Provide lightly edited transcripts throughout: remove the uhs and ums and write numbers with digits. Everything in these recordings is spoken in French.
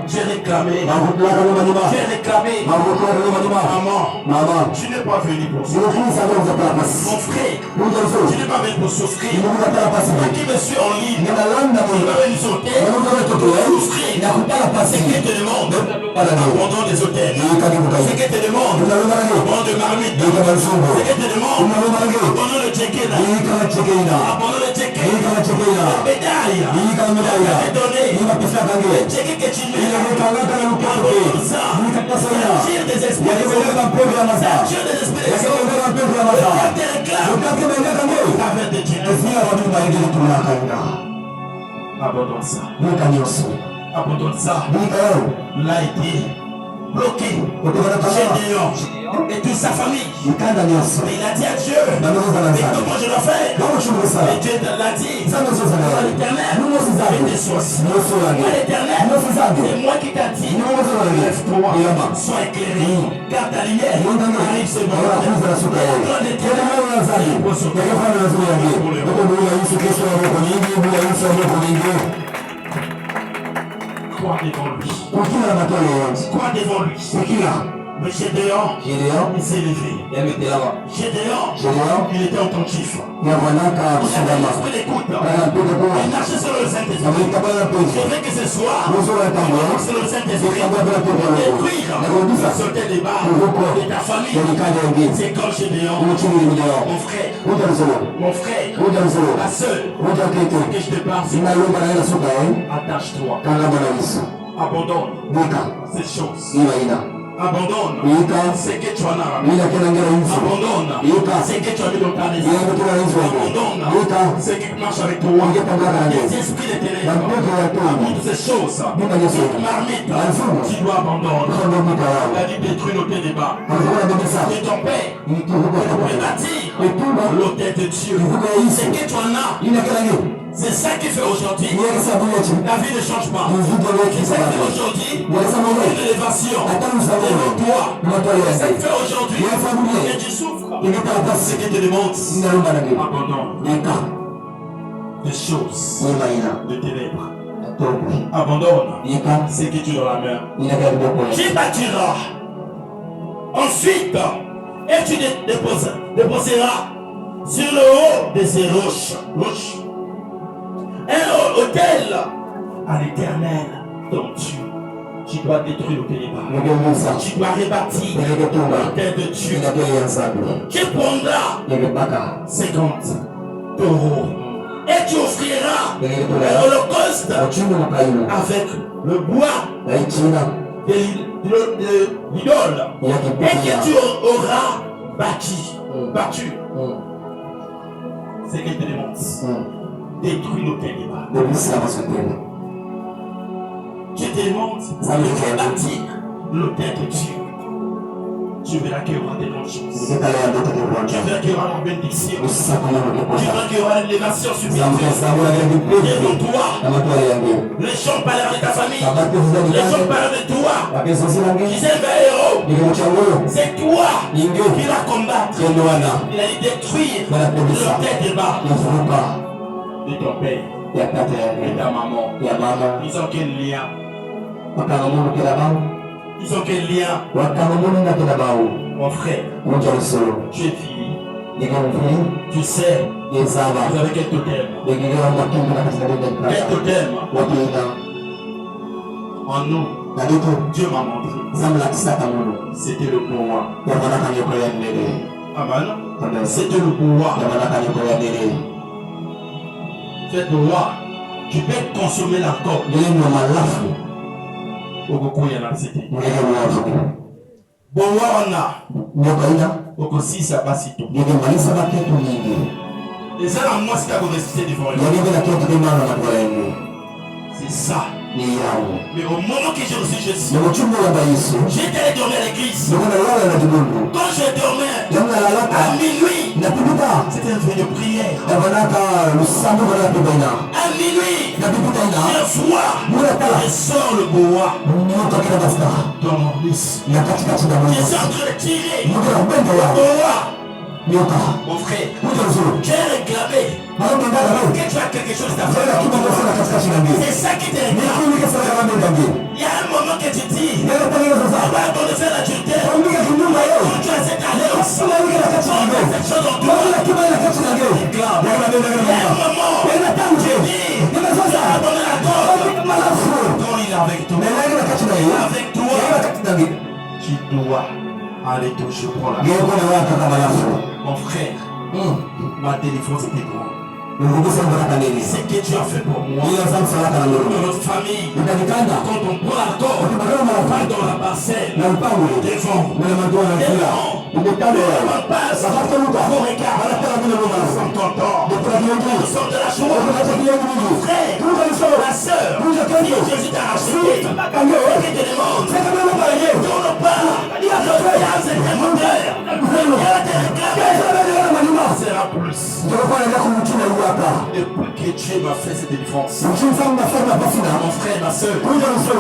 J'ai réclamé. J'ai réclamé. Maman, tu n'es pas venu pour souffrir. Mon frère, tu n'es pas venu pour souffrir. Qui me suit en ligne, tu vas venir sauter, souffrir. Ce qui te demande, abandon des hôtels. Ce qui te demande, abandon de marmite. Ce qui te demande, abandon de check-in. Abandon de check-in. Médaille. Donné. Le check-in que tu mets. Abandon ça. Tire des esprits. Tire des esprits. Abandonne ça. Abandonne ça. Il a été bloqué. Et toute sa famille. Mais il a dit à Dieu. Mais comment je dois faire? Et Dieu l'a dit. À l'Éternel. Et des sources. À l'Éternel. C'est moi qui t'a dit. Lève-toi. Sois éclairé. Garde ta lumière. Arrive ce Crois devant lui. Crois devant lui. Mais Gédéon, il s'est levé. Gédéon, il était attentif. Il avait l'écoute. Il marchait sur le Saint-Esprit. Je veux que ce soir, il marche sur le Saint-Esprit. Détruire, sauter des barres de ta famille. C'est comme Gédéon. Mon frère, la seule que je te parle, attache-toi. Abandonne ces choses. Abandonne ce que tu en as. Abandonne ce que tu as mis dans ta maison. Abandonne ce qui marche avec toi. Les esprits de ténèbres. Abandonne ces choses. Toute marmite, tu dois abandonner. La vie détruit l'autel des bas. Et ton père, tu peux bâtir l'autel de Dieu. Ce que tu en as. C'est ça qui fait aujourd'hui. La vie ne change pas. C'est ça qui fait aujourd'hui. Une élévation. Devant toi. C'est ça qui fait aujourd'hui. Que tu souffres. Ce qui te demande. Abandonne. Des choses. De ténèbres. Abandonne. Ce que tu dans la main. Qui bâtira. Ensuite. Et tu déposeras sur le haut de ces roches. Un hôtel à l'Éternel, donc tu dois détruire l'hôtel des bas. Tu dois rebâtir l'hôtel de Dieu. Tu prendras 50 taureaux et tu offriras l'holocauste avec le bois de l'idole et que tu auras battu. C'est qu'il te demande. Détruis l'hôtel des bas. Je te demande de bâtir l'hôtel de Dieu. Tu verras qu'il y aura des grandes choses. Tu verras qu'il y aura une bénédiction. Tu verras qu'il y aura une élévation supplémentaire. Devant toi, les gens parlent de ta famille. Les gens parlent de toi. Qui s'est un héros. C'est toi qui vas combattre. Il a dit détruire l'hôtel des bas. De ton père et ta maman. Ils ont quel lien? Ils ont quel lien? Mon frère, tu es fini. Tu sais, vous avez quel totem? Quel totem? En nous, Dieu m'a montré. C'était le pouvoir. Amen. C'était le pouvoir. Cette loi, tu peux consommer encore. Beaucoup y en a cité. Bon, on a. Beaucoup si ça passe tout. Et ça, moi, c'est à vous réciter devant lui. C'est ça. Mais au moment que j'ai reçu Jésus, j'étais allé à l'église. Quand je dormais à minuit, c'était une veille de prière. À minuit, je vois, je sors le bois dans mon lys. Je suis en train de tirer le bois Mon frère, j'ai réclamé que tu as quelque chose à faire. C'est ça qui te réclame. Il y a un moment que tu dis, avant de faire la dureté, quand tu as cette alliance, cette chose en toi, réclame. Il y a un moment où tu dis, abandonne la corde. Quand il est avec toi, tu dois aller toujours pour la corde. Mon frère, ma délivrance était grande. Ce que tu as fait pour moi, pour notre famille, quand on prend la corde, on va dans la parcelle, devant, on passe, on regarde, on t'entend, on sort de la joie, mon frère, ma soeur, si Jésus t'a racheté, et te demande, tourne pas, le gaz est un moteur, regarde tes réclamations, sera plus. Depuis que Dieu m'a fait cette délivrance, mon frère, ma soeur, aujourd'hui,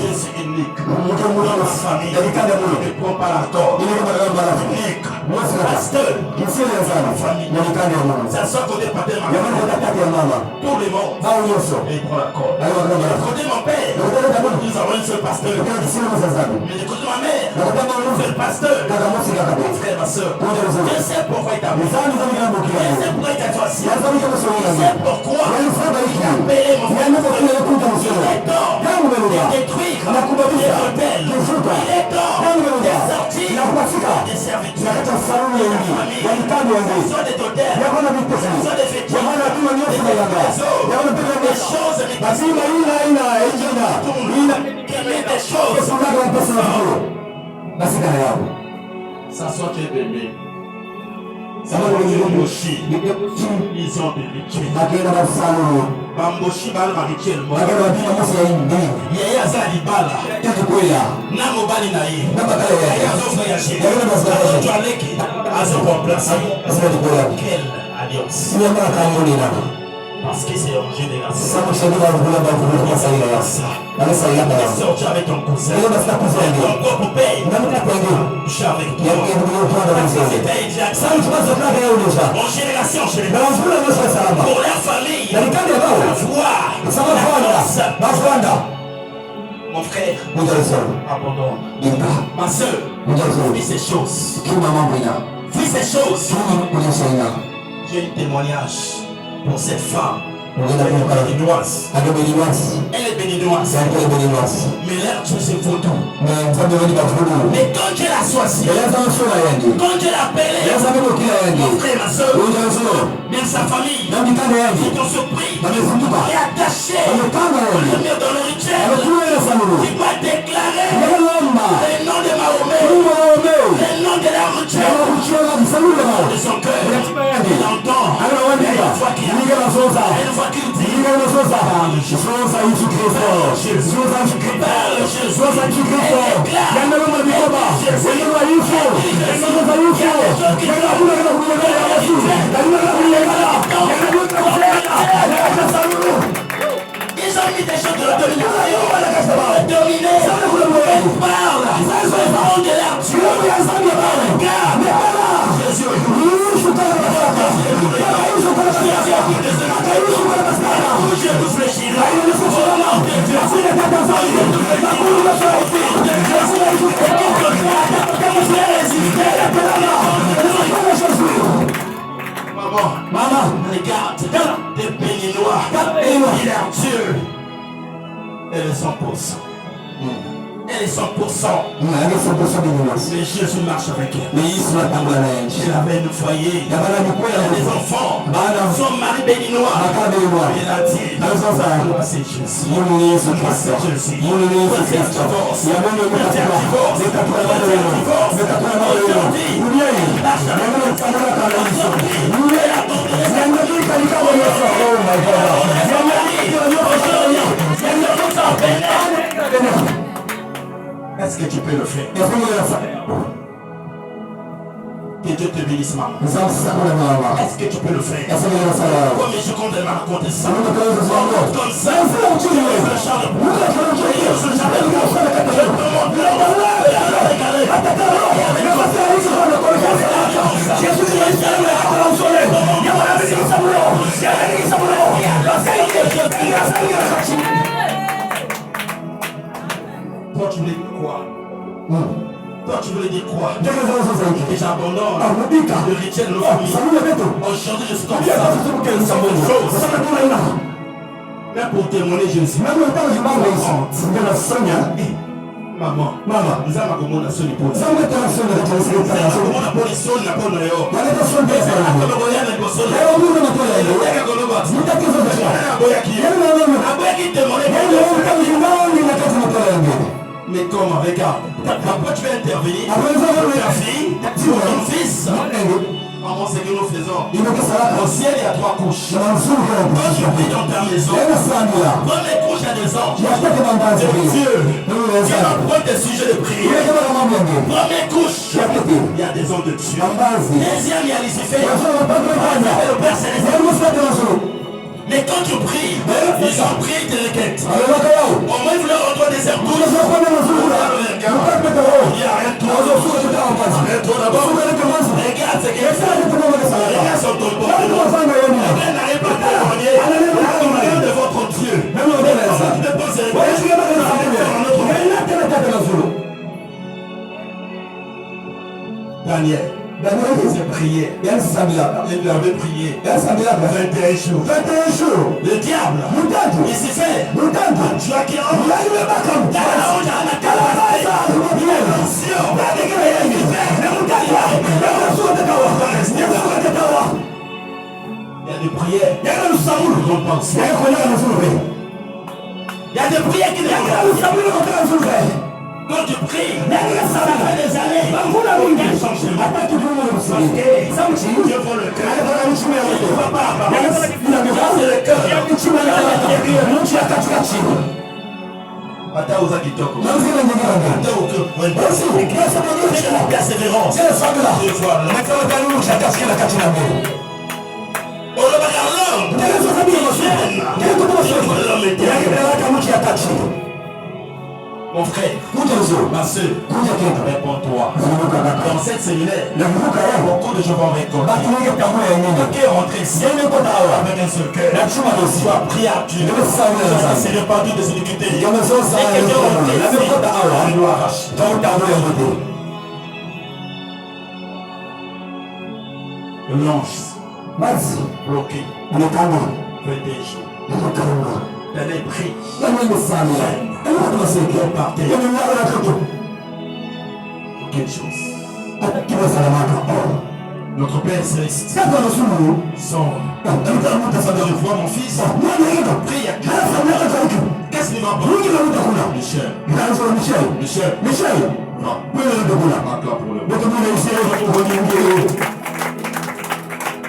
je suis unique dans ma famille. Je ne prends pas la corde. Unique. Pasteur, ma famille. Ça sort côté pater tout le monde. Et il prend la corde. Côté mon père, nous avons un seul pasteur. Mais du côté de ma mère, un seul pasteur. Mon frère, ma soeur, je sais pourquoi il t'a mis. Je sais pourquoi il t'a choisi. Je sais pourquoi il a appelé mon frère. Il est temps de détruire les rebelles. Il est temps de sortir des serviteurs. Ça soit des totems, ça soit des fétiches, des choses ça soit tes bébés. Ça va le Moshi. Ils ont des rituels. Bamboshi bal marikel mo. Yeye azali bala. Na mobali na ye. Yeye azo voyager. Azo toileki. Azo remplacer. Quelle alliance. Parce que c'est en génération. Tu sorti avec ton cousin. Ton propre père. Coucher avec toi. Parce que c'était exact. En génération, chez les parents. Pour la famille. La voix. Mon frère. Abandonne. Ma soeur. Vis ces choses. Vis ces choses. J'ai un témoignage pour cette femme. Elle est béninoise. Mais l'air Dieu c'est vaudou. Mais quand Dieu l'a choisi, quand Dieu l'a appelé, mon frère, ma soeur, même sa famille, ils ont surpris et attaché le mur dans le rituel qui va déclarer le nom de Mahomet, le nom de la rituel de son cœur. Il entend une fois qu'il dit ils ont mis des choses de la domination. Dominer. Elle parle. On de l'argent. Regarde. Jésus. Je réfléchirai. Maman, regarde, des béninois, il est en Dieu. Elle est 100%. Elle est 100%. Mais Jésus marche avec elle. Elle avait un foyer. Elle a des enfants. Son mari béninois. Elle a dit, moi c'est Jésus. Moi c'est Jésus. Moi c'est la divorce. Moi c'est la divorce. Aujourd'hui, marche avec elle. Est-ce que tu peux le faire? Que Dieu te bénisse, maman. Est-ce que tu peux le faire? Comme je compte de me raconter ça. Comme ça, tu veux le chant de boue. Je te montre Toi, tu voulais dire quoi? Toi, tu voulais dire quoi? Et j'abandonne le rituel de nos familles. Aujourd'hui, je suis comme ça. Même pour témoigner, je suis. Maman, nous avons comment la seule épouse. Nous avons comment la police, la police, mais comment? Regarde. Après tu vas intervenir. Ta fille, ton fils. Maman, c'est que nous faisons. Au ciel, il y a 3 couches. Quand tu pries dans ta maison, première couche à des anges. Dieu, qui apprend des sujets de prière. Première couche, il y a des anges de Dieu. Deuxième, il y a Lucifer. Le Père Céleste. Mais quand tu pries, ils ont pris tes requêtes. Au moins, ils voulaient rentrer des herbes. Il n'y a rien de toi. D'abord, regarde ce qu'il y a. Regarde son tombeau. Elle n'arrive pas à témoigner. La commande de votre Dieu. Tu ne penses pas. Daniel. C'est prié. Il avait prié. 21 jours. Le diable. Il s'est fait. Tu as qui il y a des prières. Il y a des prières qui ne quand tu pries, ça fait des années. Il y a un changement. Dieu voit le cœur. Il ne voit pas l'apparence. C'est le cœur. Ata oza kitoko. Ata la persévérance. Dieu voit mon frère, ma soeur, réponds-toi. Dans cette séminaire, beaucoup de gens vont récolter. Qui est rentré ici avec un seul cœur. Tu as prié à Dieu. Ça s'est répandu de ses difficultés. Et quelqu'un est rentré ici. On doit arracher. L'ange bloqué. 21 jours. Elle est prise. Quelle chose. Notre Père Céleste. Sors. Je vois mon fils. Prie à Dieu. Qu'est-ce qu'il m'a dit? Michel. Non.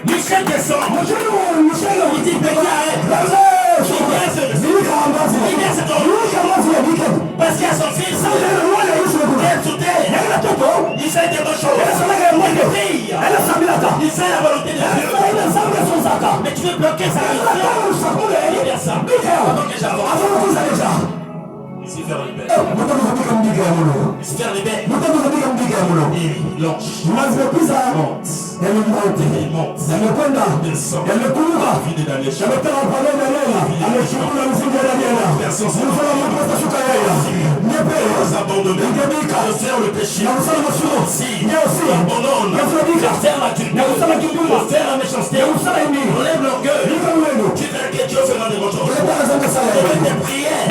Michel descend. Il dit parce qu'il y a son fils il fait des bonnes choses. Il fait la volonté de Dieu. Mais tu veux bloquer sa vie. Il y a ça. Avant que j'avance. Ici faire les bêtes. Ici faire les bêtes. Et l'ange monte. Il monte. Descend. Vide dans les champs. Nous abandonner. De faire le péché. Aussi. Abandonne. De faire la culture. De faire la méchanceté. Enlève l'orgueil. Tu veux que Dieu fera des bonnes choses. Tes prières.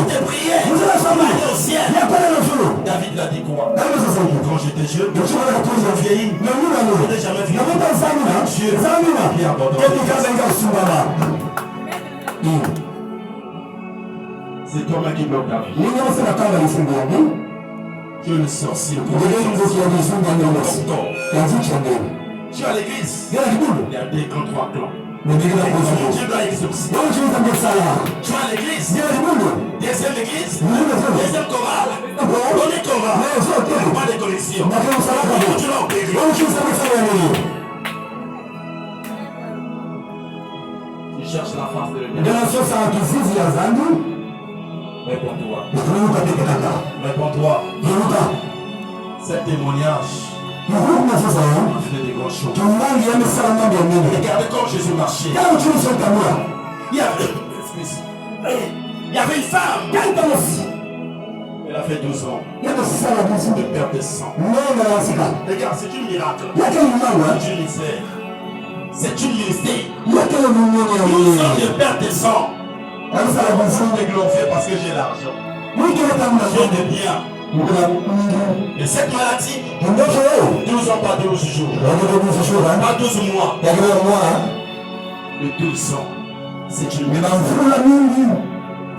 Tes prières. Au ciel. David l'a dit quoi? Quand j'étais jeune, j'ai vieilli. Je n'ai jamais vu. Dieu qui abandonne. C'est toi-même qui bloque ta vie. Tu es le sorcier. Tu es à l'église. Il y a des clans, 3 clans. Dieu doit exaucer. Tu es à l'église. Deuxième église. Deuxième chorale. Premier chorale. Pas de connexion. Tu vas opérer. Tu cherches la face de Dieu. Réponds-toi. Réponds-toi. C'est témoignage. Il fait des grandes choses. Regardez comme Jésus marchait. Il y avait une femme. Elle a fait 12 ans de perte de sang. Regarde, c'est un miracle. C'est une misère. C'est une ministère. 12 ans de perte de sang. Je suis glorifié parce que j'ai l'argent. J'ai des biens. Et cette maladie, 12 ans, pas 12 jours. Pas 12 mois. Le 12 ans, c'est une misère.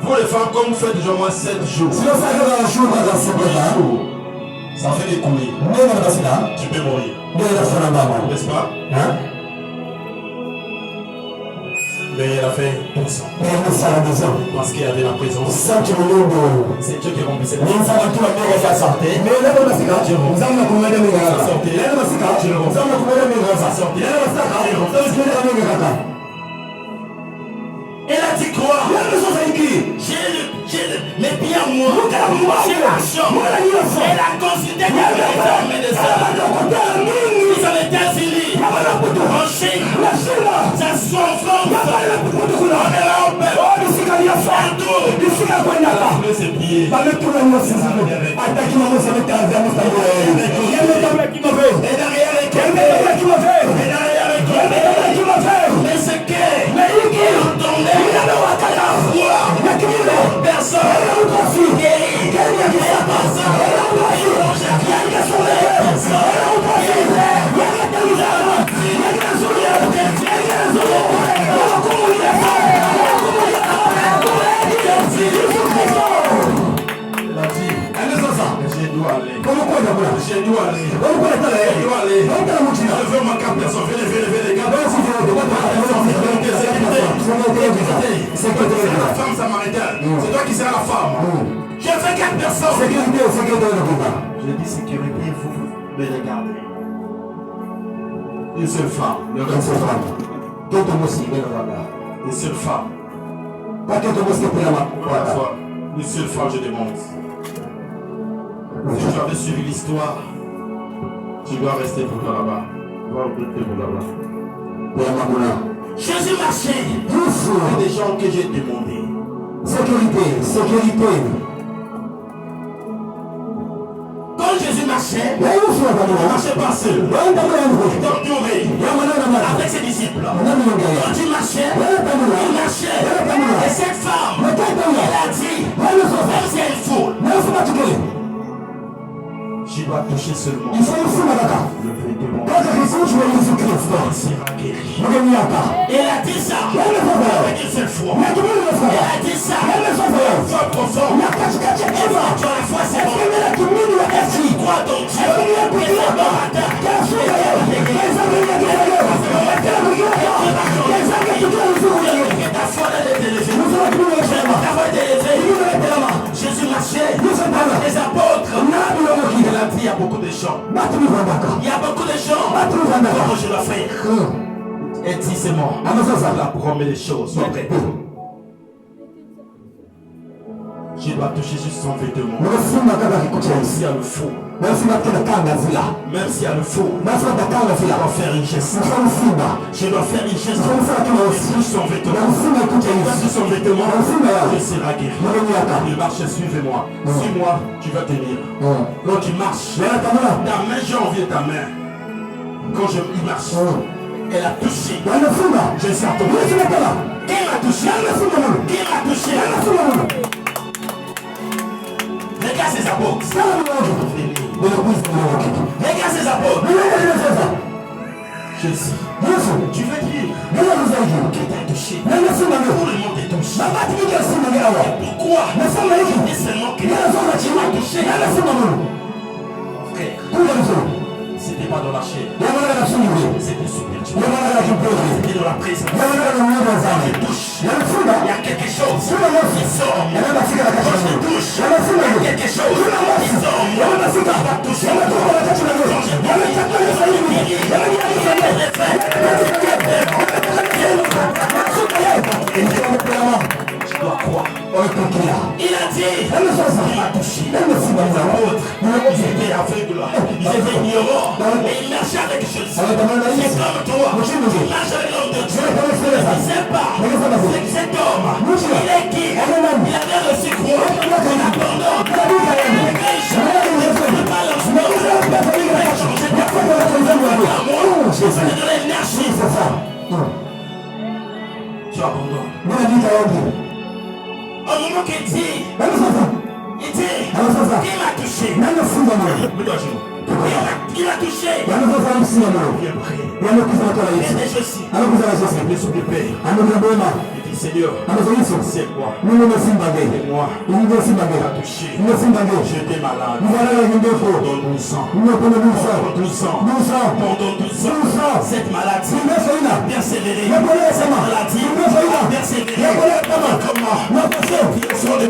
Vous les femmes, comme vous faites déjà moins 7 jours, ça fait des couilles. Tu peux mourir. N'est-ce pas? Mais elle a fait 12 ans. Parce qu'il y avait la présence. C'est Dieu qui remplissait la maison. Ça sortait. Elle a dit quoi? J'ai les biens moi, j'ai l'argent. Elle a considéré qu'elle avait été en médecin. Ils avaient été assis en Chine, ça soit en France, en Europe, partout. C'est pieds. Mais c'est que personne j'ai dû aller. Je veux ma carte personne. Venez, gars. C'est la femme samaritaine. C'est toi qui seras la femme. J'ai fait 4 personnes. J'ai dit sécurité, vous me regardez. Une seule femme. Une seule femme. Une seule femme, je demande. Si tu avais suivi l'histoire, tu dois rester pour toi là-bas. Tu dois rester pour là-bas. Jésus marchait. C'est des gens que j'ai demandé. Sécurité. Quand Jésus marchait, il ne marchait pas seul. Il entouré avec ses disciples. Quand il marchait, il marchait. Et cette femme, elle a dit, même si elle est foule, je dois toucher seulement le vêtement. Elle a dit ça avec une seule foi. Elle a dit ça foi profonde. Tu as la foi, c'est bon. Est-ce que tu crois dans Dieu? Et ta foi est élevée. Ta foi est élevée. Jésus marchait. Les apôtres. Il a dit, il y a beaucoup de gens. Il y a beaucoup de gens. Comment je dois faire? Et dis, c'est moi. La promesse des choses. Sois prêt. Je dois toucher juste son vêtement. Même s'il y a le faux. Même s'il y a le faux. Je dois faire une geste. Je dois faire une geste. Touche son vêtement. Touche son vêtement. Je serai guéri. Il marche, suivez-moi. Suis-moi, tu vas tenir. Quand tu marches, ta main, j'ai envie de ta main. Quand il marche, elle a touché. Je sais à ton main. Qui m'a touché? Qui m'a touché? Regarde ses apôtres. Regarde ses apôtres. Jésus, tu veux dire qui t'a touché? Tout le monde est touché. Pourquoi? Et seulement que tu m'as touché. Frère, c'était pas dans la chair. C'était spirituel. C'était dans la présence. Quand je touche, il y a quelque chose qui sort. Quand je touche, il y a quelque chose qui sort. Il va toucher. Quand je touche, tu dois croix. Il a dit, il m'a touché. Ils étaient aveugles, ils étaient ignorants, mais ils marchaient avec Jésus. C'est comme toi, tu marches avec l'homme de Dieu. Tu ne sais pas, cet homme, il est qui? Il avait reçu quoi? Il abandonne. Tu abandonnes. Au moment qu'il dit, il m'a touché. Il m'a touché. Seigneur, c'est moi. Et moi, j'étais malade. Pendant 12 ans. Pendant 12 ans. Cette maladie a persévéré. Cette maladie a persévéré. Comment? Ils sont les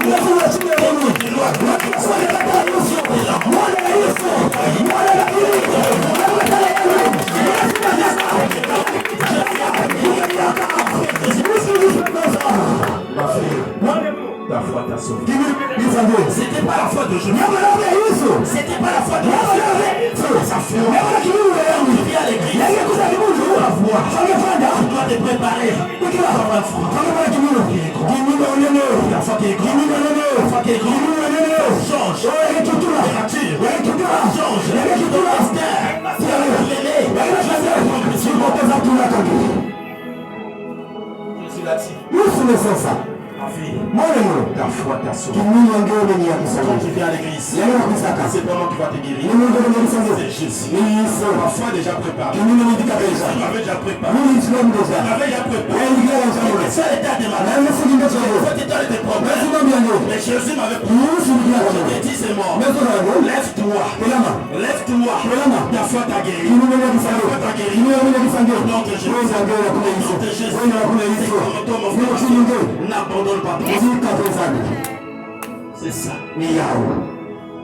ma fille, ta foi t'a sauvé. C'était pas la foi de Jésus. C'était pas la foi de Jésus. Sa foi. Tu viens à l'église. Tu dois voir. Tu dois te préparer. La foi qui est grande. La foi qui est grande. Change. Change. Ma fille, ta foi t'a sauvé. Quand tu viens à l'église, c'est pas moi qui va te guérir. C'est Jésus. Ma foi est déjà préparée. Il m'avait déjà préparé. C'est l'état de ma vie. Cet état était problème. Mais Jésus m'avait pris. Je t'ai dit c'est mort. Lève-toi. Lève-toi. Ta foi t'a guéri. Ta foi t'a guéri. Donc Jésus. N'abandonne pas. C'est ça.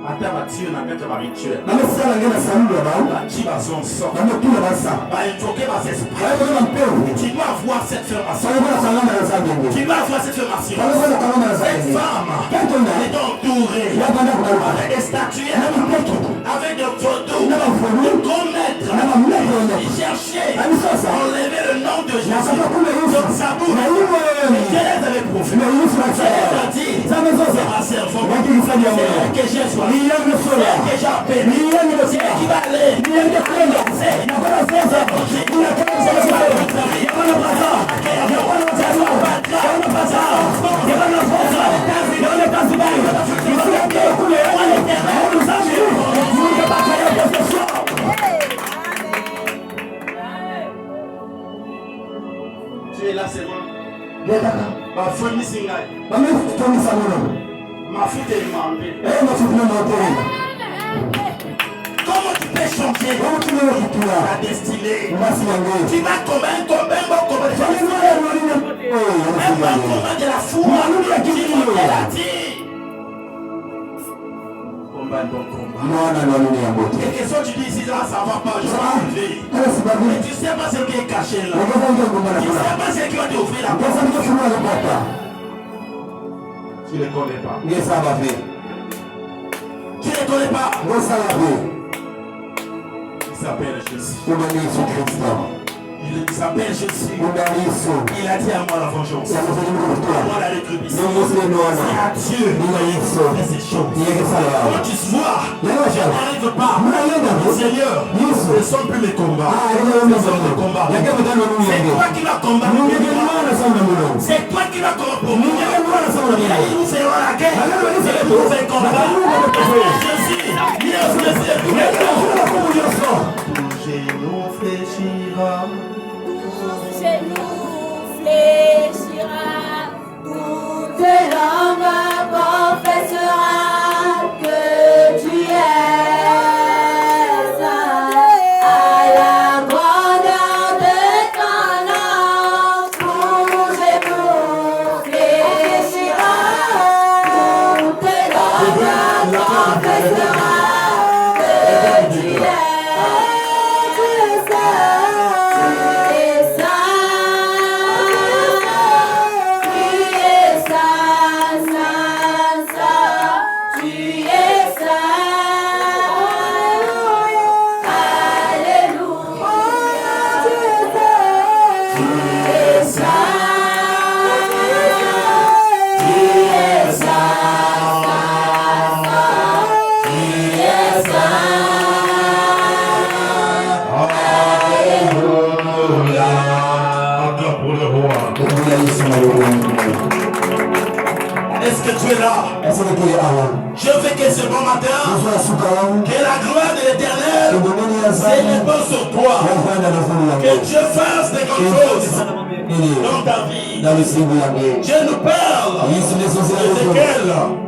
Ata batio na kaka ba rituel. Na sala ngena saluda ba. La chiba son sort. Na tula ba sa. Ba invoquer ma esprit. Tu dois avoir cette formation. Tu dois avoir cette formation. Cette femme est entourée avec des statues, avec des photos, de grands maîtres. Ils cherchaient à enlever le nom de Jésus dans sa bouche. Mais quel est le prophète? Elle a dit, c'est ma servante. C'est que j'ai soif. Que j'appelle, c'est qui va aller, c'est tu es là, c'est moi. Ma famille, c'est ma fille t'est demandée. Comment tu peux changer ta destinée? Tu vas tomber un combat de la foi. Elle a dit combat un bon combat. Et qu'est-ce que tu dis ici là, ça va pas, je vais enlever. Mais tu sais pas ce qui est caché là. Tu sais pas ce qui va t'ouvrir la porte. Tu ne les connais pas. Tu ne les connais pas. Il s'appelle Jésus. Il s'appelle Jésus. Il a dit à moi la vengeance. À moi la rétribution. C'est à Dieu de ces choses. Quand tu vois, je n'arrive pas. Seigneur, ce ne sont plus mes combats. Ce sont mes combats. C'est toi qui vas combattre. C'est toi qui vas combattre pour moi. Et nous ferons la guerre. Et nous ferons combat. Jésus, il est officiel. Ton genou fléchira. Toute langue confessera que tu es à la grandeur de ton nom. Tout genou fléchira. Toute langue confessera. Est-ce que tu es là? Je veux que ce bon matin, que la gloire de l'Éternel s'élève sur toi. Que Dieu fasse des grandes choses dans ta vie. Dieu nous parle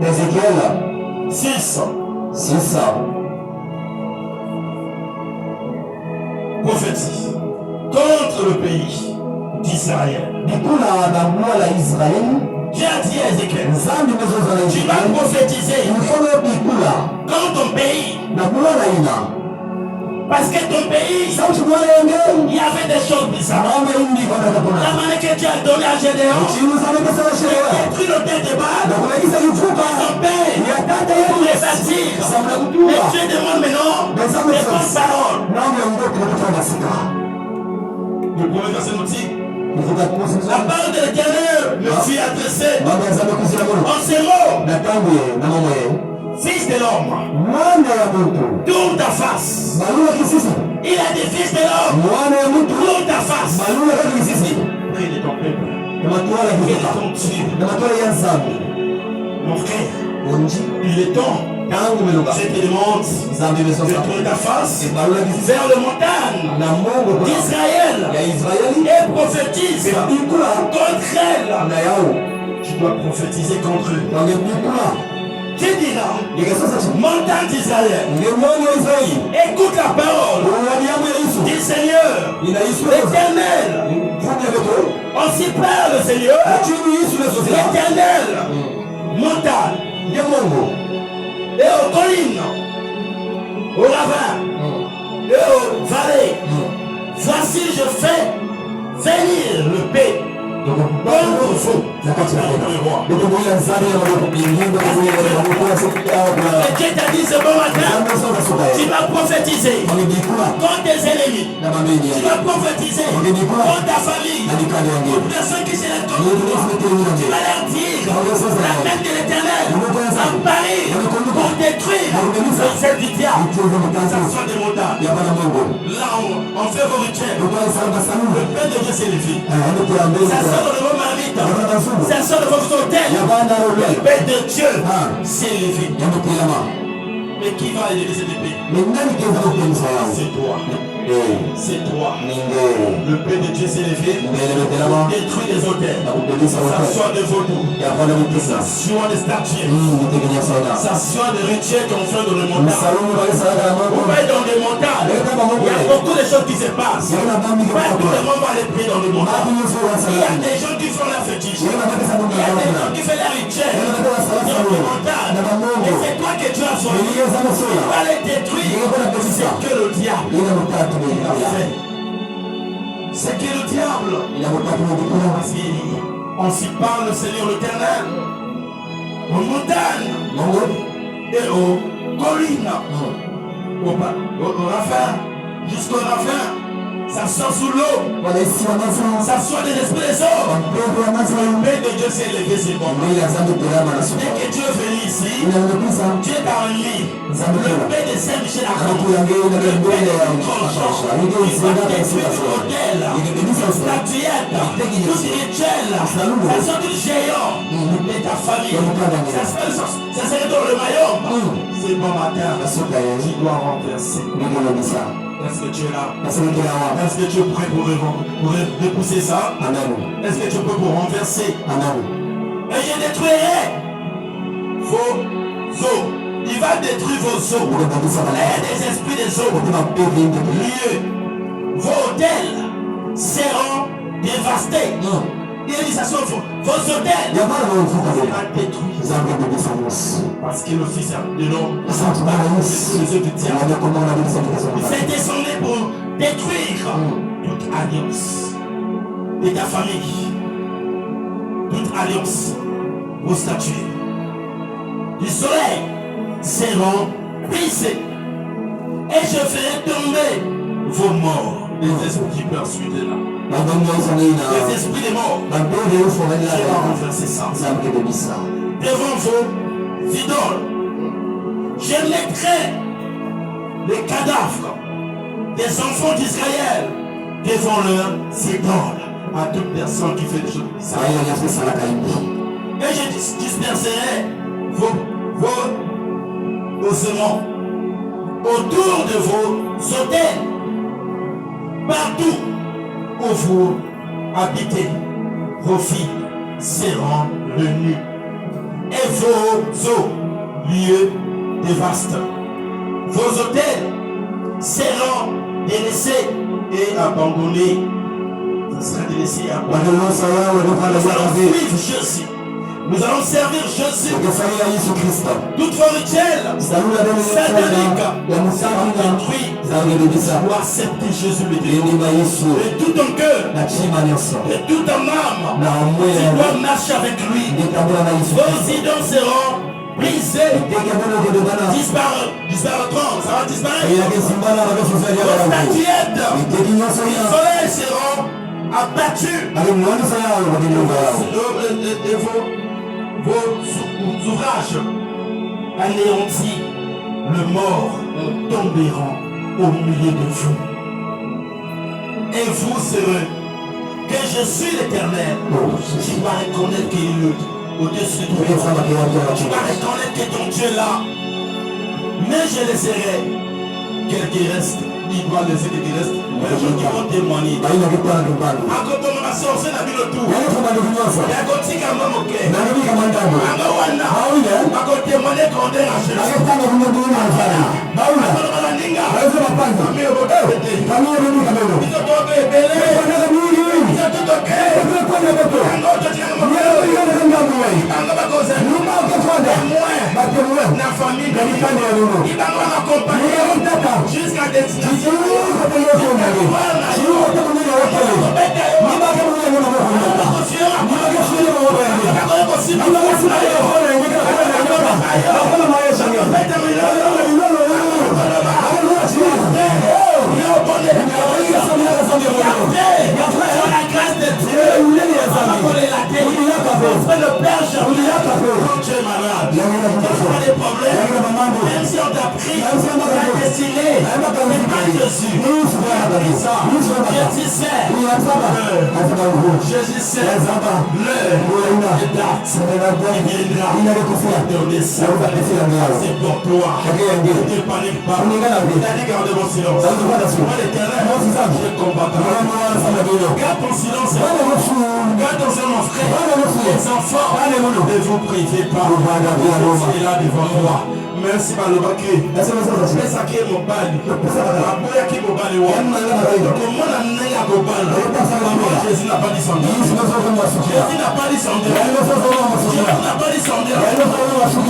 d'Ézéchiel 6. Prophétie contre le pays d'Israël. Dieu a dit à Ézéchiel, tu vas prophétiser contre ton pays. Parce que ton pays, il y avait des choses bizarres. La manière que Dieu a donné à Gédéon, détruit le tête de Baal, ils ont payé pour les bâtir. Mais Dieu demande maintenant des bonnes paroles. Le premier verset nous dit, la parole de l'Éternel me fut adressée en ces mots. Fils de l'homme, tourne ta face. Il a des fils de l'homme, tourne ta face. Il est ton peuple, il est ton Dieu. Mon frère, il est temps, je te demande de tourner ta face vers le montagne d'Israël et prophétise contre elle. Tu dois prophétiser contre eux. Tu diras, montagne d'Israël, écoute la parole du Seigneur, l'Éternel. On s'y parle, le Seigneur, l'Éternel, montagne, et aux collines, aux ravins, et aux vallées. Voici, je fais venir le paix. Et Dieu t'a dit ce bon matin, tu vas prophétiser contre tes ennemis. Tu vas prophétiser contre ta famille. Pour personne qui se lève contre toi, tu vas leur dire la main de l'Éternel en Paris pour détruire le ciel du diable. Ça soit des montagnes. Là, on fait vos rituels. Le Père de Dieu s'est levé. Ça sort de vos marmites. Ça sort de vos hôtels. Le Père de Dieu s'est levé. Mais qui va élever cette épée? C'est toi. C'est toi. Le Père de Dieu s'est levé. Détruit les hôtels. S'assoit de vaudou. S'assoit des statues. S'assoit des rituels qu'on fait dans les montagnes. Vous voyez dans les montagnes, il y a beaucoup de choses qui se passent. Pas tout le monde va les prier dans les montagnes. Il y a des gens qui font la fétiche. Il y a des gens qui font la rituel dans les montagnes. Et c'est toi que tu as choisi. Tu vas les détruire. C'est que le diable. C'est que le diable. On s'y parle, le Seigneur l'Éternel, aux montagnes et aux collines, au ravin, jusqu'au ravin. Ça sort sous l'eau. Ça sort des esprits des eaux. Le Père de Dieu s'est levé, c'est bon. Dès que Dieu est venu ici, Dieu est en lit. Le Père de Saint-Michel a compris. Le Père de Colchon. Il va détruire tout l'hôtel, toute statuette, tout rituel. Ça sort du géant de ta famille. Ça serait dans le maillot. C'est bon matin. Tu dois renverser. Est-ce que tu es là? Est-ce que tu es prêt pour repousser ça? Amen. Est-ce que tu es prêt pour renverser? Amen. Et je détruirai vos eaux. Il va détruire vos eaux. Et des esprits des eaux. Lieux. Vos hôtels seront dévastés. Il dit ça sur vos hôtels. Il va détruire. Parce que le Fils de l'homme les yeux du diable. Il s'est descendu pour détruire toute alliance de ta famille. Toute alliance, vos statues du soleil seront brisées. Et je ferai tomber vos morts. Les esprits qui poursuivent de là. Les esprits des morts. Je vais renverser ça. Devant vos idoles, je mettrai les cadavres des enfants d'Israël devant leurs idoles. à toute personne qui fait des choses. Et je disperserai vos ossements autour de vos hôtels, partout où vous habitez, vos filles seront venues et vos eaux, lieux dévastés. Vos hôtels seront délaissés et abandonnés. Ça sera délaissé et abandonné. Nous allons suivre Jésus. Nous allons servir Jésus. Toutes vos rituels sataniques seront détruits. Tu dois accepter Jésus le Dieu. De tout ton cœur, de toute ton âme, tu dois marcher avec lui. Vos idoles seront brisées, disparaîtront, ça va disparaître. Vos statuettes isolées seront abattues. Vos ouvrages anéantis, le mort tomberont au milieu de vous. Et vous serez que je suis l'Éternel. Tu vas reconnaître qu'il est au-dessus de toi. Tu vas reconnaître que ton Dieu est là. Mais je laisserai quelques restes. Il doit laisser quelques restes. Mais les gens qui vont témoigner. À côté de ma sorcière, on a vu le tour. Il y a côté qui a moqué. À côté de mon écondé, à jusqu'à destination. Même si on t'a pris, on t'a destiné, mais pas Jésus. Jésus sait l'heure et date qui viendra. C'est pour toi. Ne panique pas. T'as dit garde mon silence. Moi l'Éternel, je combattrai. Garde ton silence. Garde ton silence, mon frère. Les enfants, ne vous privez pas. Il est là devant toi. Merci Malobaki. Merci Sacré Mobali. Aboya qui Mobali. Comment la nègre Mobali? Jésus n'a pas dit son Dieu. Jésus n'a pas dit son Dieu. Jésus n'a pas dit son Dieu.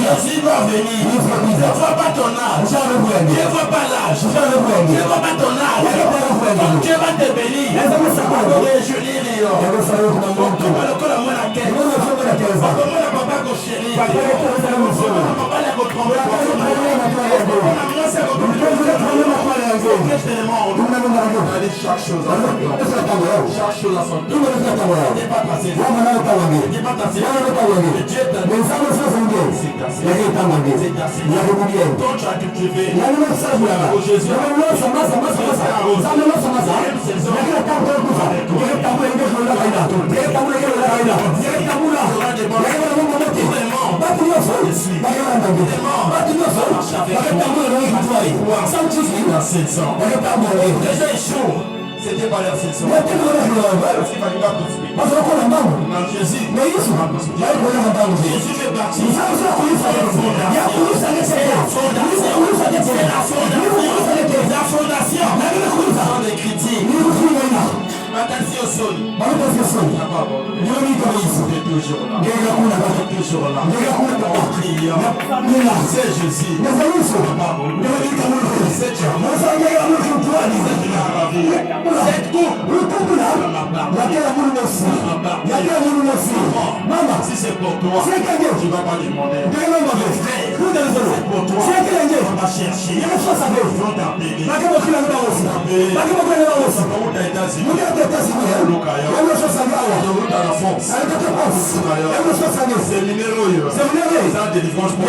Jésus doit venir. Ne vois pas ton âge. Ne vois pas l'âge. Ne vois pas ton âge. Dieu va te bénir. Réjouir. Comment le col à moi la tête. Comment la papa chérie. Papa la retromper. Chaque chose à son temps. N'est pas passé. N'est pas passé. Dieu t'a dit. Quand tu as cultivé au Jésus, c'était pas leur saison. Parce qu'il fallait pas tout suite. Jésus, Jésus fait partie. La fondation sont des critiques. Attention au sol. Toujours là. C'est Jésus. C'est si c'est pour toi, tu ne vas pas demander. C'est pour toi, on va chercher. On va t'appeler. C'est numéro. Ça délivrance pour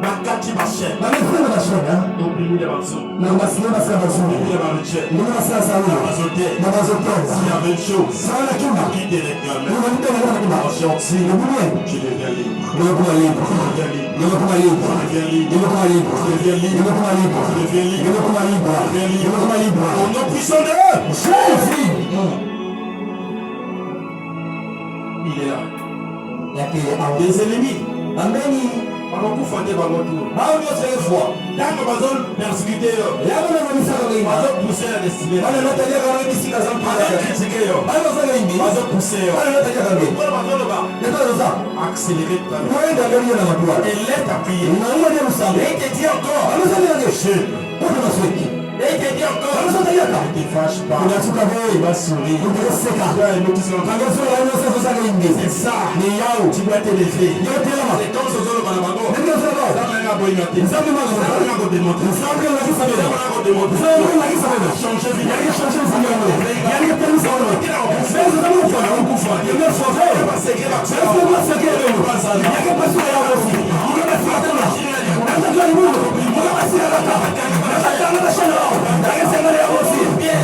bakati bashe bamefuna bashona topimile bazo nabasiye basaba bazungu topimile baruche ndio basasa huyo bazote nabazotoza s'il y avait une chose sana kima qui te réclamait ndio mtu anaona kama aujourd'hui ndio tu deviens libre ndio kuma lipo ndio kuma lipo ndio kuma lipo ndio kuma lipo ndio kuma lipo ndio kuma lipo au nom puissant de Jésus il est là yake au des ennemis ameni banakufa nde bango tu hao ndio taifa ntango bazopersécuté yo yabo na mamisaka ngima bazopousse la destinée bana natalia kama bisika za mpaka bazokritike yo bana sanga imbi bazopousse yo bana natalia kama mpona bazoloba ndio ça accélérer ta vie kwenda ndio na matua et l'aide à prier na hiyo ndio msamo et te dit encore bana sanga ndio chef kwa masweki et te dit encore bana sanga yaka ne te fâche pas unatuka tu wewe vas sourire ungeseka tu as émotif sur kanga sura yao sasa sanga imbi c'est ça ni yao tu dois te lever ndio tena c'est comme ce que le bango ndio sasa ça m'a pas boyauté nzambe mwana ça m'a pas démontré nzambe la kisa ça bela m'a pas démontré nzambe la kisa bela changer vie yake changer mzambe wangu yake tena sawa sasa kama ufanya ukufa ndio sofa c'est que la sasa kwa sekere yake pasua yao basi ndio basi tena ndio kwa Mungu ndio basi haraka nataka na shana yake sema leo basi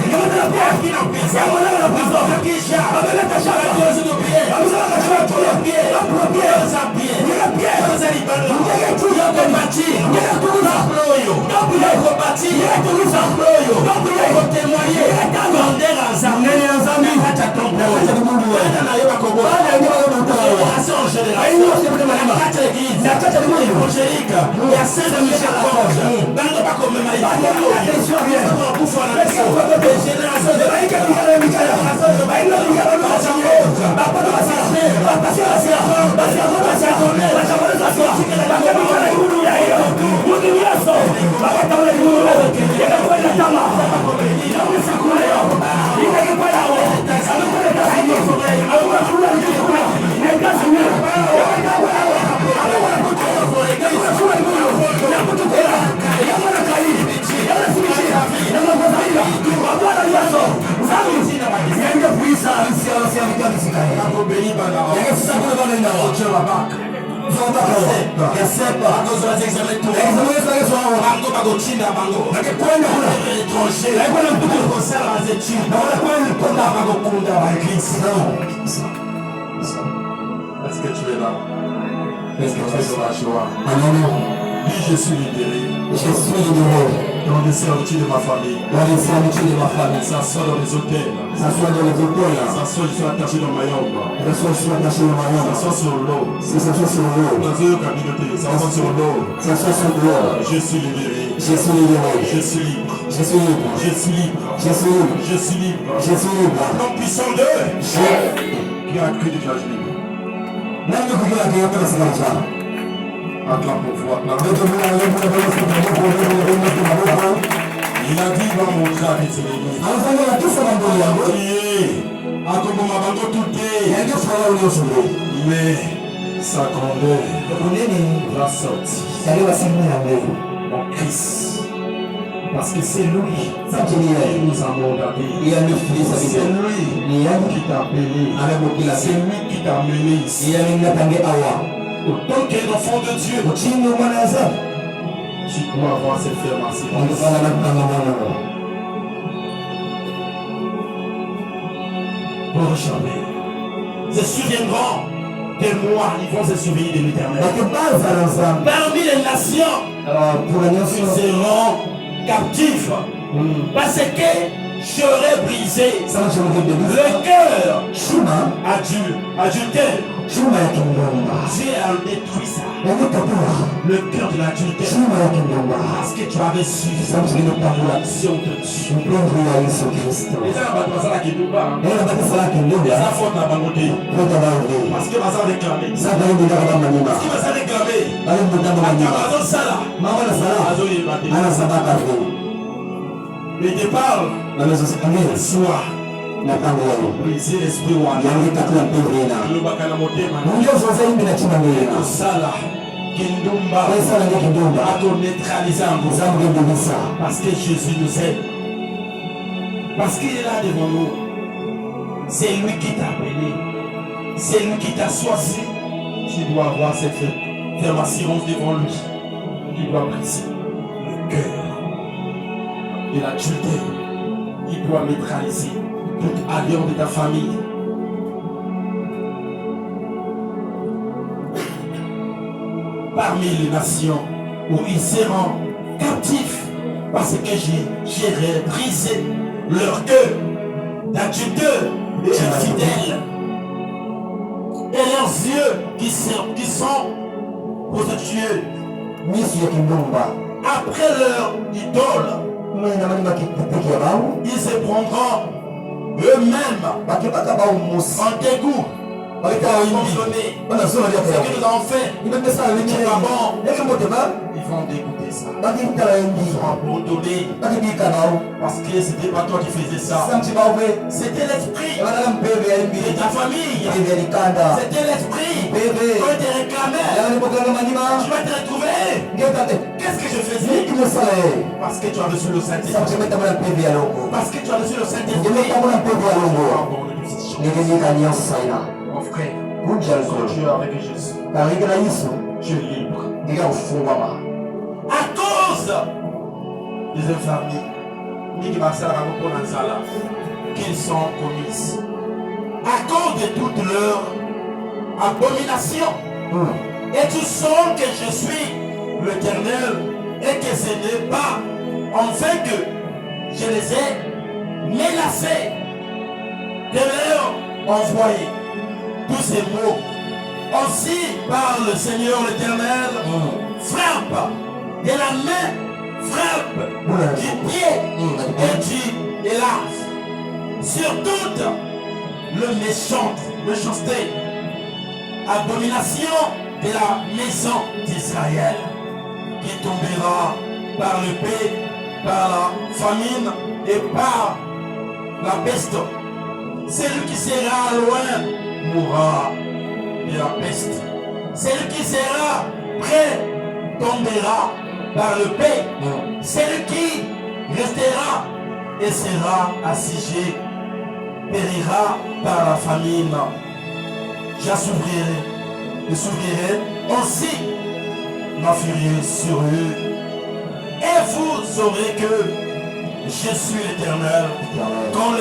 ndio tena pia kina pesa mwana na pesa kisha babeleta shaka ndio sio pia amsala shaka pia pia za pia pia za libano ndio tu yako machi ndio kuuza royo ndio yako machi ndio kuuza royo ndio yako témoigner ndera za ngene ya zambi hata tombo hata Mungu wewe na yeye wako bora ndio yako mtawa action générale hiyo sio kama nini hata église na hata Mungu évangélique ya Saint Michel Archange bando bako mema hiyo attention bien kufa na génération de baika mikala mikala hazo baina mikala hazo baba na basa baba sia sia basa basa basa basa baka mikala huru ya hiyo mungu yeso baka tawala huru ya kwa na tama ya usiku leo ikaje kwa yao alikuwa na hiyo alikuwa kula hiyo ni kazi hiyo Est-ce que tu es là? Est-ce que tu es dans la joie? Oui, je suis libéré. Je suis libéré. Dans les servitudes de ma famille. Dans les servitudes de ma famille. Ça sort dans les hôtels. Ça soit dans les hôtels. Ça sort, je suis attaché dans ma yombe. Ça soit je suis attaché au Ça maillot. sort sur l'eau. Si ça soit sur l'eau. Dans une communauté. Ça sort sur l'eau. Ça soit sur l'eau. Je suis libéré. Je suis libéré. Je suis libre. Je suis libre. Je suis libre. Je suis libre. Je suis libre. Je suis libre. Nom puissant de qui a cru de la libre. Nani kujua kiyote sinacha. Acclame pour vous, acclame. Ndio mwana wangu na baba sasa Il a dit va montrer à tes ennemis. anafanya kisa mambo yangu. Priez. Akoboma bango tout est. Yeye fala ulioshuhudia. Mais sa grandeur Kuneni va sortir yale wasimu ya mbegu. en Christ. Parce que c'est lui Sakini qui yeye. nous a mandaté. Yeye amefundisha C'est vitu. lui Ni yeye qui t'a appelé. amekukila C'est lui qui t'a amené ici. yeye ninatange awa. Autant qu'un enfant de Dieu, Uchini mwana yasa. tu dois avoir cette ferme assurance. Ongefanya na kutangamana. Pour jamais. Se souviendront de moi, ils vont se souvenir de l'éternel. Bakibaza na sana. Parmi les nations, Pour ils nyoso. seront captifs. Parce que j'aurais brisé Sana chama kibebe. le cœur Shuma. adultère. Shuma ya kindonga. Dieu a détruit ça. Yeye kapura. Le cœur de l'adultère. Shuma ya kindonga. Parce que tu avais su Sana chama kibebe. l'action de Dieu. Mpenzi ya Yesu Kristo. Les gens battent pas ça là qui nous parlent. Yeye anataka sala Les kindonga. enfants de la bangote. Kwa sababu Parce que ça réclamé. sasa ndio ndio kama manyumba. Parce que ça réclamé. Bali mtamba manyumba. Amazon ça là. Mama na sala. Amazon il battait. Ana sabaka tu. Mais te parle. Na mezo sikamia. Sois Na tangu yao. briser l'esprit wana. Yangi takula mpenzi na. Alobaka na motema. Mungu sasa hivi na chima ngina. Sala. Kindumba. Kwa sala ndio kindonga. Ako neutraliser en vous. Zamu ndio bisa. Parce que Jésus nous aime. Parce qu'il est là devant nous. C'est lui qui t'a appelé. C'est lui qui t'a choisi. Tu dois avoir cette ferme assurance devant lui. il doit briser le cœur de l'adultère. Il doit neutraliser toute alliance de ta famille. Parmi les nations où ils seront captifs parce que j'ai brisé leur cœur d'adultère et infidèles et leurs yeux qui sont prostitués après leur idole. Ils se prendront eux-mêmes en dégoût. Ce que nous avons fait, c'est pas bon. Ils vont dégoûter ça. Ils vont abandonner. Parce que c'était pas toi qui faisais ça. C'était l'esprit de ta famille. C'était l'esprit quand il te réclamait. Tu vas te retrouver. Qu'est-ce que je faisais? Parce que tu as reçu le Saint-Esprit. Parce que tu as reçu le Saint-Esprit. Mon frère, quand tu es avec Jésus, tu es libre. À cause des infamies qu'ils sont commises, à cause de toutes leurs abominations, et tu sens que je suis l'Éternel et que ce n'est pas en fait que je les ai menacés de leur envoyer tous ces mots. Ainsi par le Seigneur l'Éternel, frappe de la main, frappe du pied et du hélas sur toute le méchanceté, abomination de la maison d'Israël, qui tombera par le paix, par la famine et par la peste. Celui qui sera loin mourra de la peste. Celui qui sera près tombera par le paix. Celui qui restera et sera assiégé périra par la famine. J'assouvrirai et s'ouvrirai ainsi ma furie sur eux. Et vous saurez que je suis l'Éternel. Quand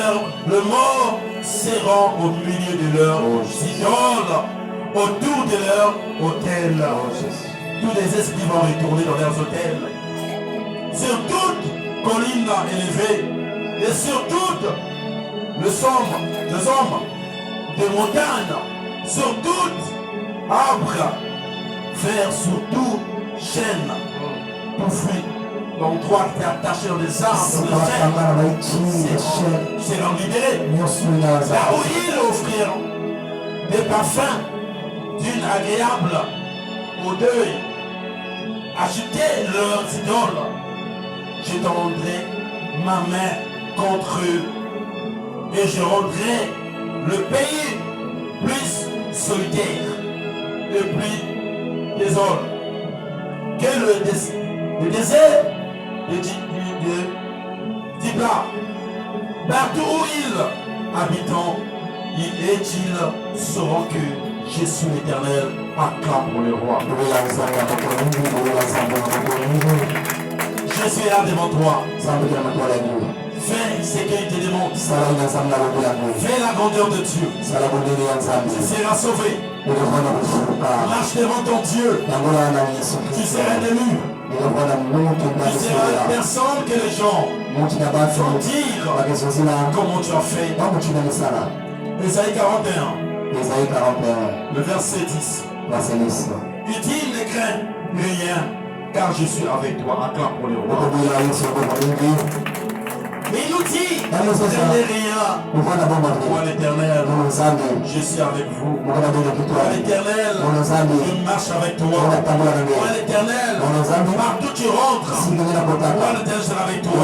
le mort seront au milieu de leurs idoles, autour de leur autel. Tous les esprits vont retourner dans leurs autels. Sur toute colline élevée et sur toutes les hommes de montagne, sur tout arbre, vers sur tout chêne, tout fruit. Donc toi qui t'es attaché dans des arbres, c'est l'en libérer. Là où ils offriront des parfums d'une agréable odeur, acheter leurs idoles, je tendrai ma main contre eux et je rendrai le pays plus solitaire et plus désolé que le désert de Dibla. Partout où ils habitent, ils sauront que je suis l'Éternel. Acclame pour le roi. Je suis là devant toi. Fais ce qu'il te demande. Fais la grandeur de Dieu. Tu seras sauvé. Marche devant ton Dieu. Tu seras élu. Tu seras une personne que les gens vont dire comment tu as fait. Ésaïe 41. Le verset 10. Il dit, ne crains rien, car je suis avec toi. Acclame pour le roi. Mais il nous dit, ne craignez rien. Moi l'Éternel, je suis avec vous. Moi l'Éternel, je marche avec toi. Moi l'Éternel, partout tu rentres. Moi l'Éternel, je serai avec toi. Ne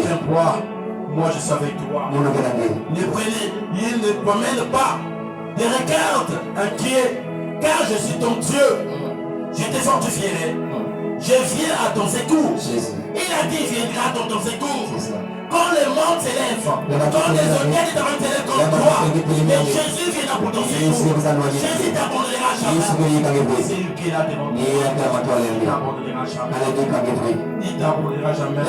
crains pas, moi je suis avec toi. Ne promène pas des regards inquiets, car je suis ton Dieu. Je te sanctifierai. Je viens à ton secours. Il a dit, viendra à ton secours. Quand le monde s'élève, quand les hôtels s'élèvent contre toi, Mais Jésus vient pour ton secours. Jésus t'abandonnera jamais. C'est lui qui est là devant toi. Il t'abandonnera jamais. Il t'abandonnera jamais.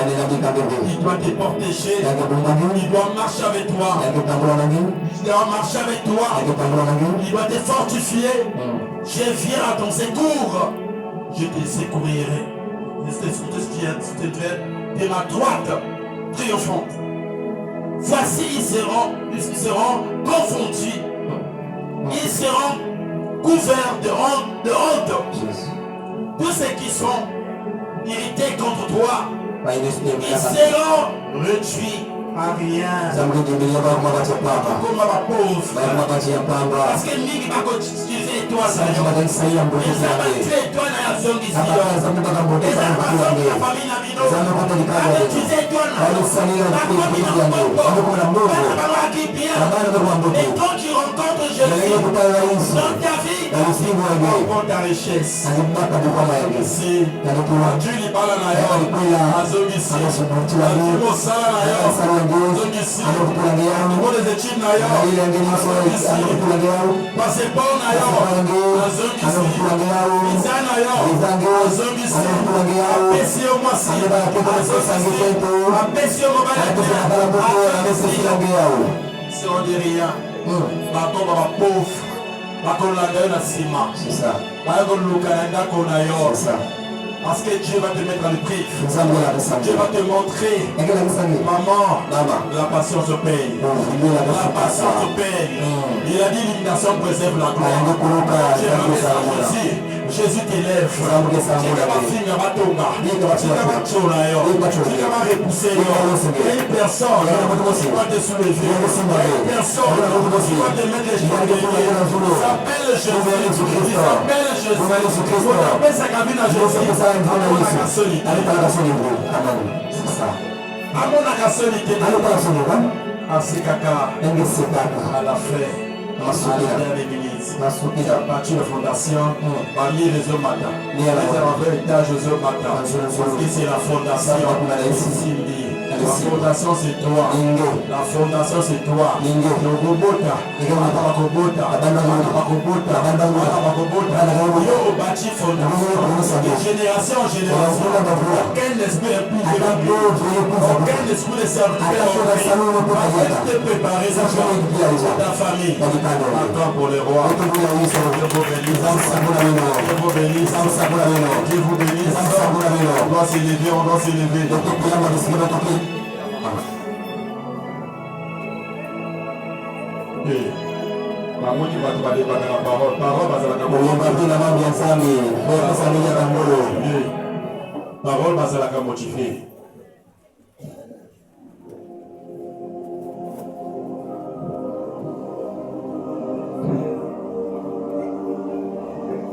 Il doit te protéger. Il doit marcher avec toi. Il doit marcher avec toi. Il doit te fortifier. Je viens à ton secours. Je te secourirai. Je te de ma droite triomphante. Voici, ils seront confondus. Ils seront couverts de honte. Tous ceux qui sont irrités contre toi, ils seront réduits à rien. Comme ma pauvre. Parce que l'Église va utiliser toi, ça. Et ça va tuer toi dans la zone ici. Et ça va faire la famille à Vino. Ça va utiliser toi dans la famille à Vino. Et quand tu rencontres Jésus dans ta vie, rencontre ta richesse. Si Dieu lui parle à Naïa, à Zongisi, à Dieu Sala Naïa, Zongisi, au des études Naïa, passez par Naïa, à Zongisi, Isa Naïa, à Zongisi, appréciez au moi si, appréciez au moment si on dit rien, bateau va pauvre, bateau la la ciment. C'est ça. Parce que Dieu va te mettre à l'épreuve. Dieu va te montrer, maman, la patience paye. La patience paye. Il a dit l'illumination préserve la gloire. Jésus t'élève. Tu vas finir à Tonga. Tu vas repousser. Il y a une personne qui va te soulever. Il y a une personne qui va te mettre les choses de Dieu. Il s'appelle Jésus. Il s'appelle Jésus. On appelle sa cabine à Jésus. Amon akasolité. Asekaka. À la fin. À l'église. Il a bâti la fondation parmi les hommes matin. Les étages aux hommes matin. Parce que c'est la fondation. La fondation c'est toi. La fondation c'est toi. Le robota. Yo bâti fondation. De génération en génération. Aucun esprit est plus aucun esprit de serviteur. Tu te préparer ça pour ta famille. Attends pour les rois. Dieu vous bénisse. Dieu vous bénisse. Dieu vous bénisse. On doit s'élever, on doit s'élever. Parole bazalaka motivé.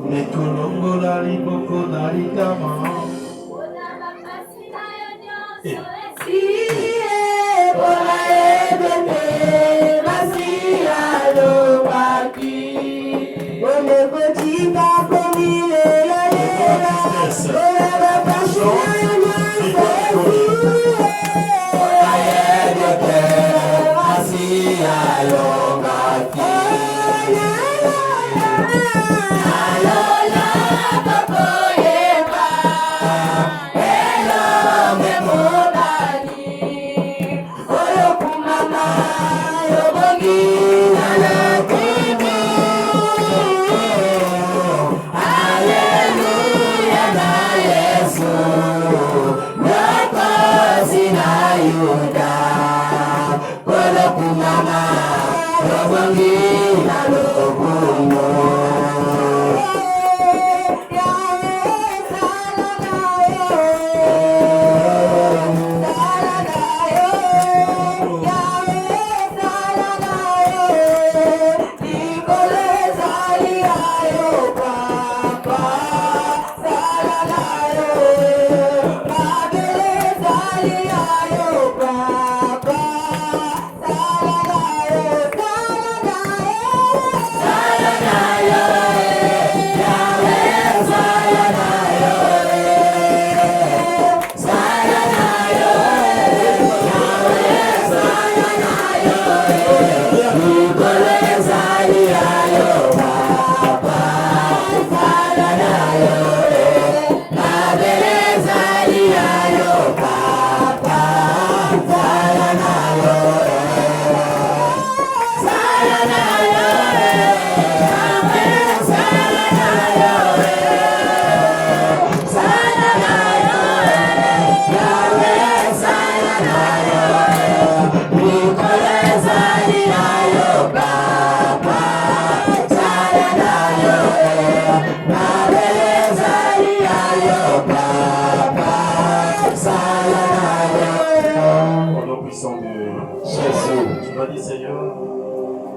Mekolongo la liboko na likama. Hello,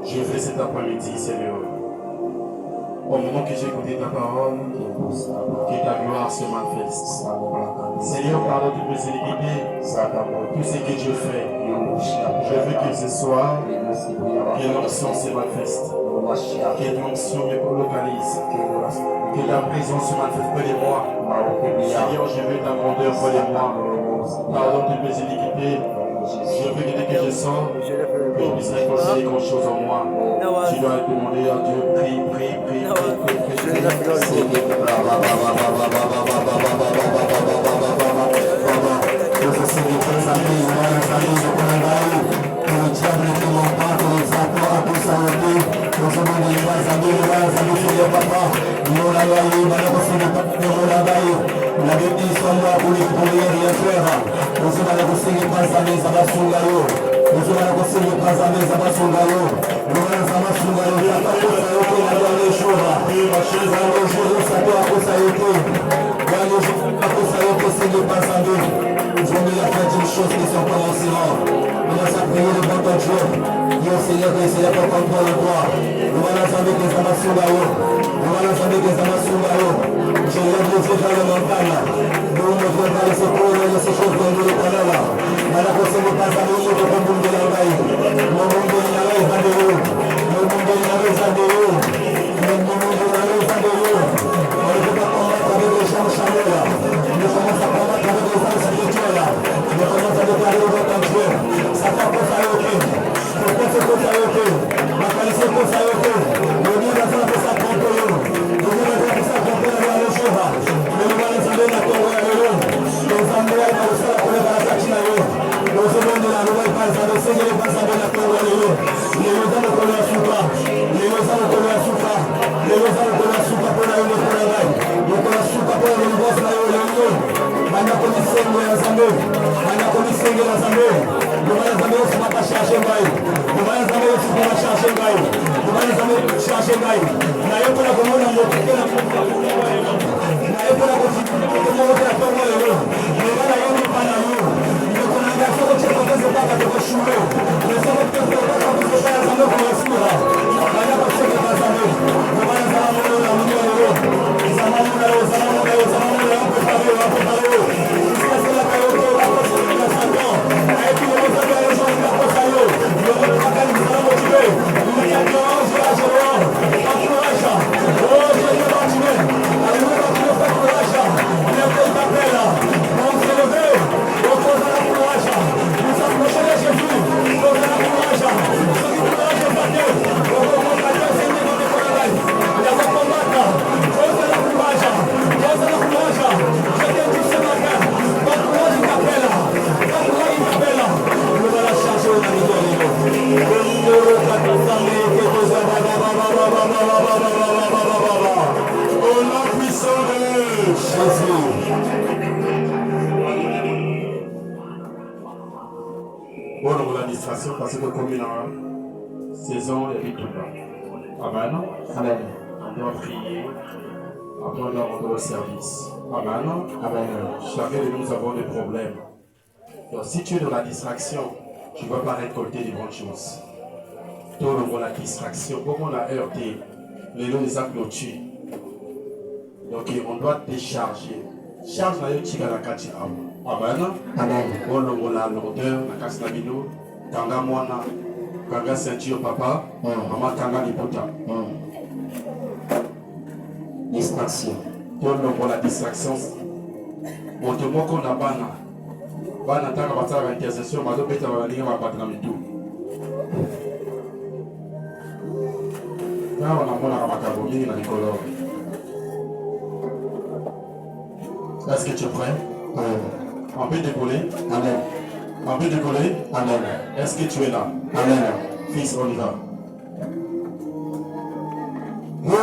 Je fais cet après-midi, Seigneur. Au moment que j'ai écouté ta parole, que ta gloire se manifeste. Seigneur, pardonne toutes mes iniquités, tout ce que je fais. Je veux que ce soir, que l'onction se manifeste, que l'onction me localise, que ta présence se manifeste près de moi. Seigneur, je veux ta grandeur près de moi. Pardonne toutes mes iniquités. Je veux que dès que je sors, que je puisse réconcilier quelque chose en moi. Tu dois demander à Dieu, prie. La bénédiction de la pour rien faire. Nous sommes à la conseiller par sa messe à Basungayo. Nous sommes à la conseiller par sa messe à Basungayo. Nous allons à Basungayo. Il y a pas de choses à faire les choses. Dans les jours, ça doit à cause à été. Dans les jours, à cause à été, c'est de pas sa messe. Nous avons la fête d'une chose qui sont pas en silence. Nous allons prier le bon Dieu. Dieu Seigneur, que Seigneur peut comprendre toi. Nous allons savoir que ça va Basungayo. Nous allons savoir que ça va Basungayo. Je lève les yeux dans la montagne. Nous ne pouvons pas laisser courir ces choses dans le Canada. Mala cosa ne pasa a mundo con mundo la gai. No mundo ni la gai de yo. No mundo ni la gai de yo. No mundo ni la gai de yo. Hoy te vamos a ver de esa chanela. Nos vamos a combatir de esa situación. Nos vamos a declarar de canción. Saca cosa yo que. Propósito cosa yo que. Macalice cosa yo que. No ni la cosa con yo. No ni la cosa con yo. No ni la cosa con yo. Nos andrea a usar para la China yo. Nos vamos a la nueva casa de Señor para saber la cosa yo. Le usamos con la azúcar. Le usamos con la azúcar. Le usamos con la azúcar para ir por allá. Yo con la azúcar para ir por allá. Vaya con mi sangre a saber. Vaya con mi sangre a saber. No vaya a saber si va a pasar en baile. No vaya a saber si va a pasar en baile. No vaya a saber si va a pasar en baile. Na época como una mujer que la na época como otra forma de yo. Me van a ir para yo. Yo con la gracia de que no se paga de chulo. Me solo que no va a pasar a saber con la sura. Vaya a pasar que pasa no. No vaya a saber la mujer de yo. Zamamuna, se la cayó todo la cosa de la santa. Ahí que no se vea eso la cosa yo. Yo voy a sacar mi mano de yo. Y ya no se va a llevar. A curaja. Oh, se le va a llevar. A mí me va a llevar curaja. Me apunta pela. Vamos a ver. Yo cosa la curaja. Nos aproxa de Jesus. Cosa la curaja. Só que curaja para Deus. Eu vou colocar Deus sem nenhuma decoração. Já vou colocar. Cosa la curaja. Cosa la curaja. Já tem que ser na cara. Vai curaja em capela. Vai curaja em capela. Eu vou achar seu nome do livro. Eu vou passar que coisa au nom puissant de Jésus. Bon, on la distraction parce que comme il y a une saison, il y a tout là. Amen. Amen. On doit prier. Après, on doit rendre le service. Amen. Amen. Chacun de nous avons des problèmes. Donc, si tu es dans la distraction, tu ne vas pas récolter des bonnes choses. Toi, on la distraction, comme on a heurté, les noms des actes nous tuent. Donc, on doit décharger. Charge la yotika la kati amen. Amen. On a l'odeur, la casse la bino, kanga mwana, kanga ceinture papa, maman kanga liputa. Distraction. On a la distraction. Bon, te moi qu'on a bana. Bana tanga batara intercession, mazo beta la ligne va battre la mitou. Là, on a mon aramakabomi dans les colores. Est-ce que tu es prêt? Amen. On peut décoller? Amen. On peut décoller? Amen. Est-ce que tu es là? Amen. Fils, on y va. Oh,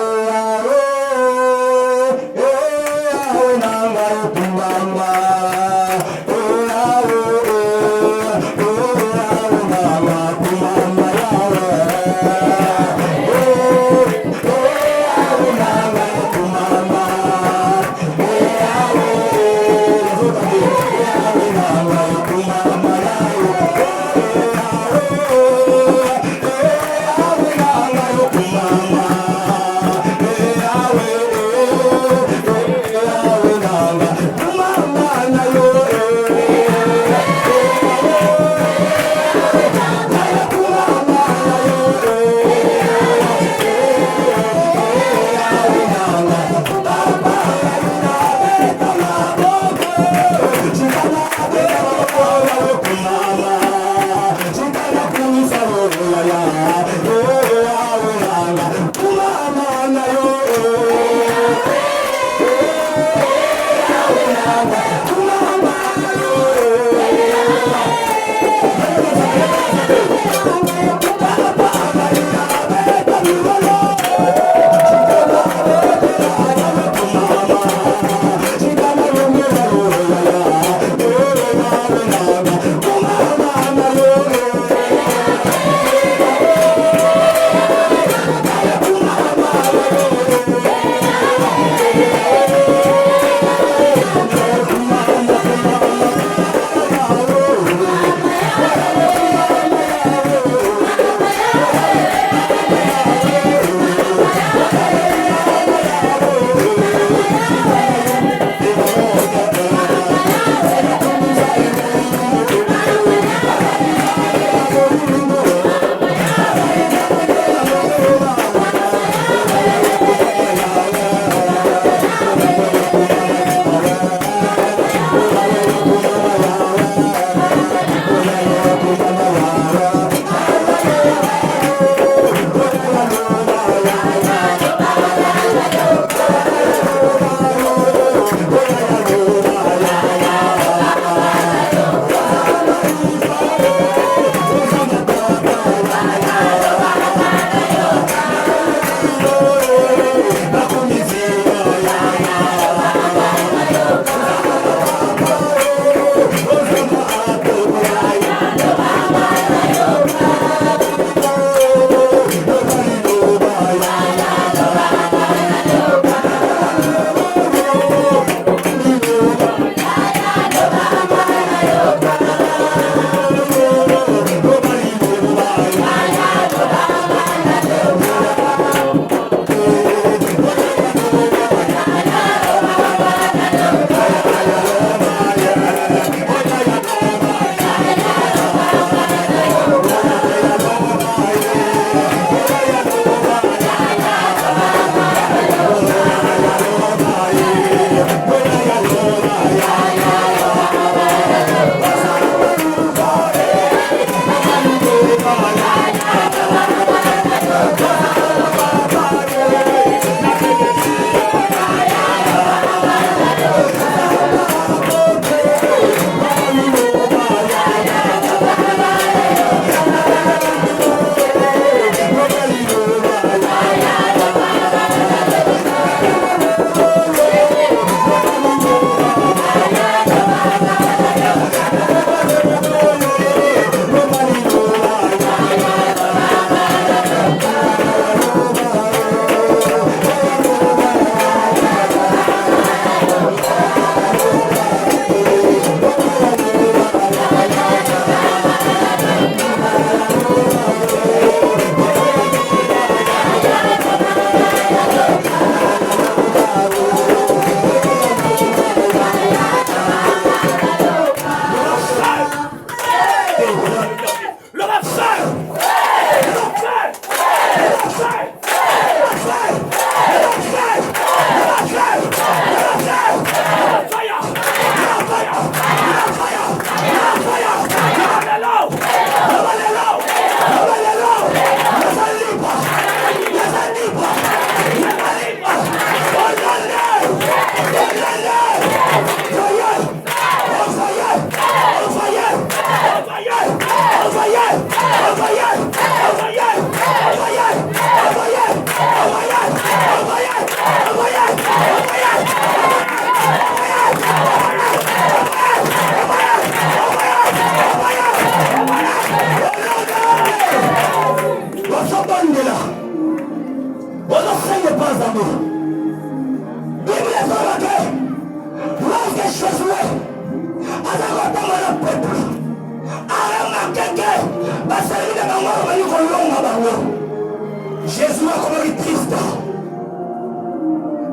Jésus a comme triste.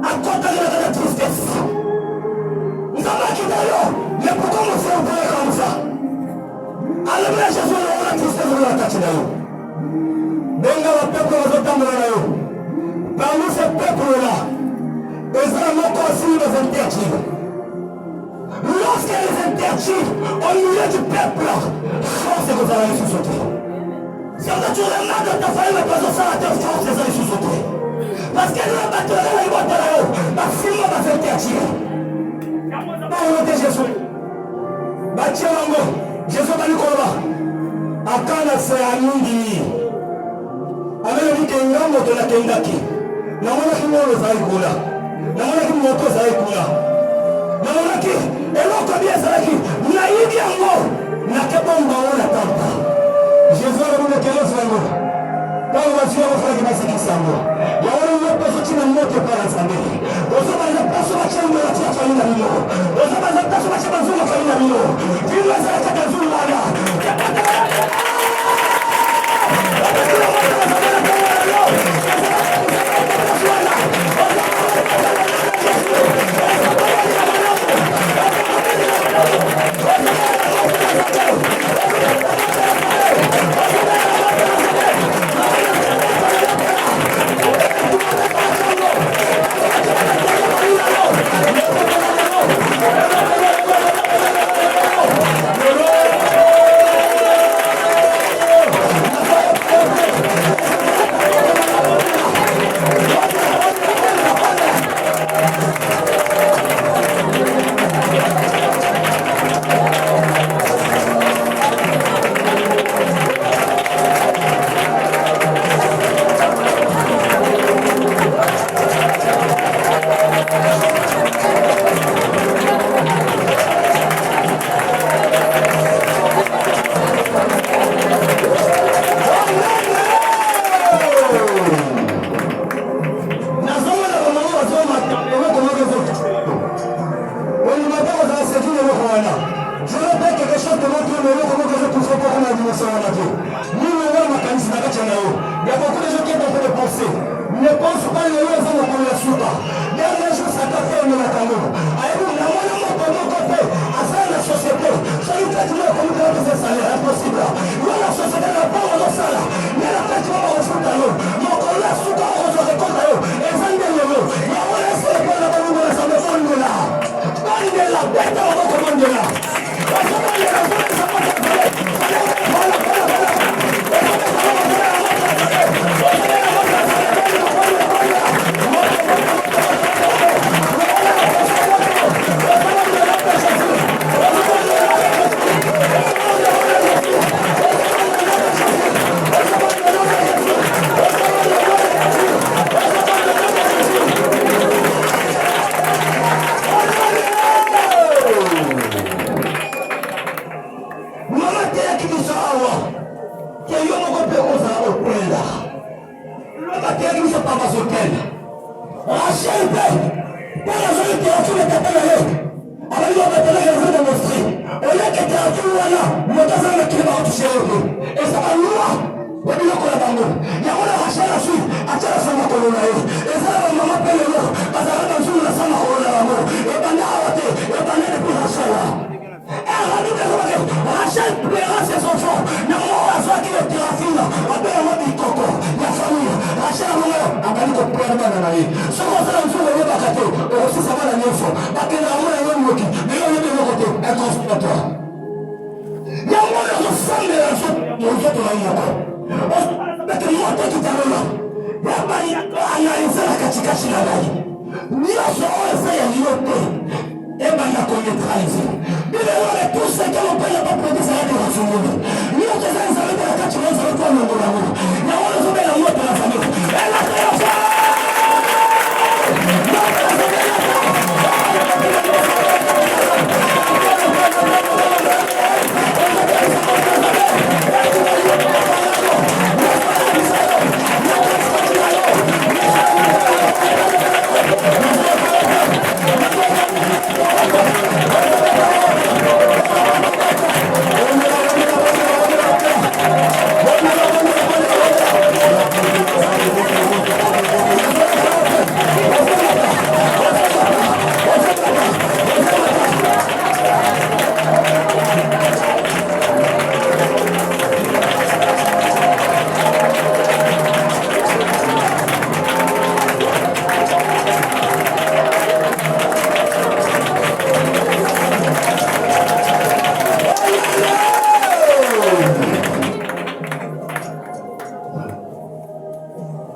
À côté de la tristesse. Nous avons quitté là. Mais pourquoi nous sommes comme ça? Alors là, Jésus a la tristesse de la tâche là. Benga le peuple de là. Parmi ce peuple-là, ils ont encore aussi les interdits. Lorsque les interdits au milieu du peuple, je pense que vous allez ressusciter. Sasa tunaenda tafanya kazi sana tofauti za hizo zote. Parce que nous battons la loi là, maximum va faire tirer. Bon, Jésus. Batia wango, Jésus bali koloba. Akana sa mingi. Amelo nikengambo to na kendaki. Na mwana kimolo za ikula. Na mwana kimoto za ikula. Na mwana ki eloko bia za ki. Na yidi yango. Na kebomba ona tamba. Jésus alibuna keleza wango. Pao wazio wafanya basi kisambo. Yaona mmoja sotina mmoja para zambi. Osoma na paso wachango ya tata ina mino. Osoma na paso wachamba zuma kwa ina mino. Bila za tata zuma wala.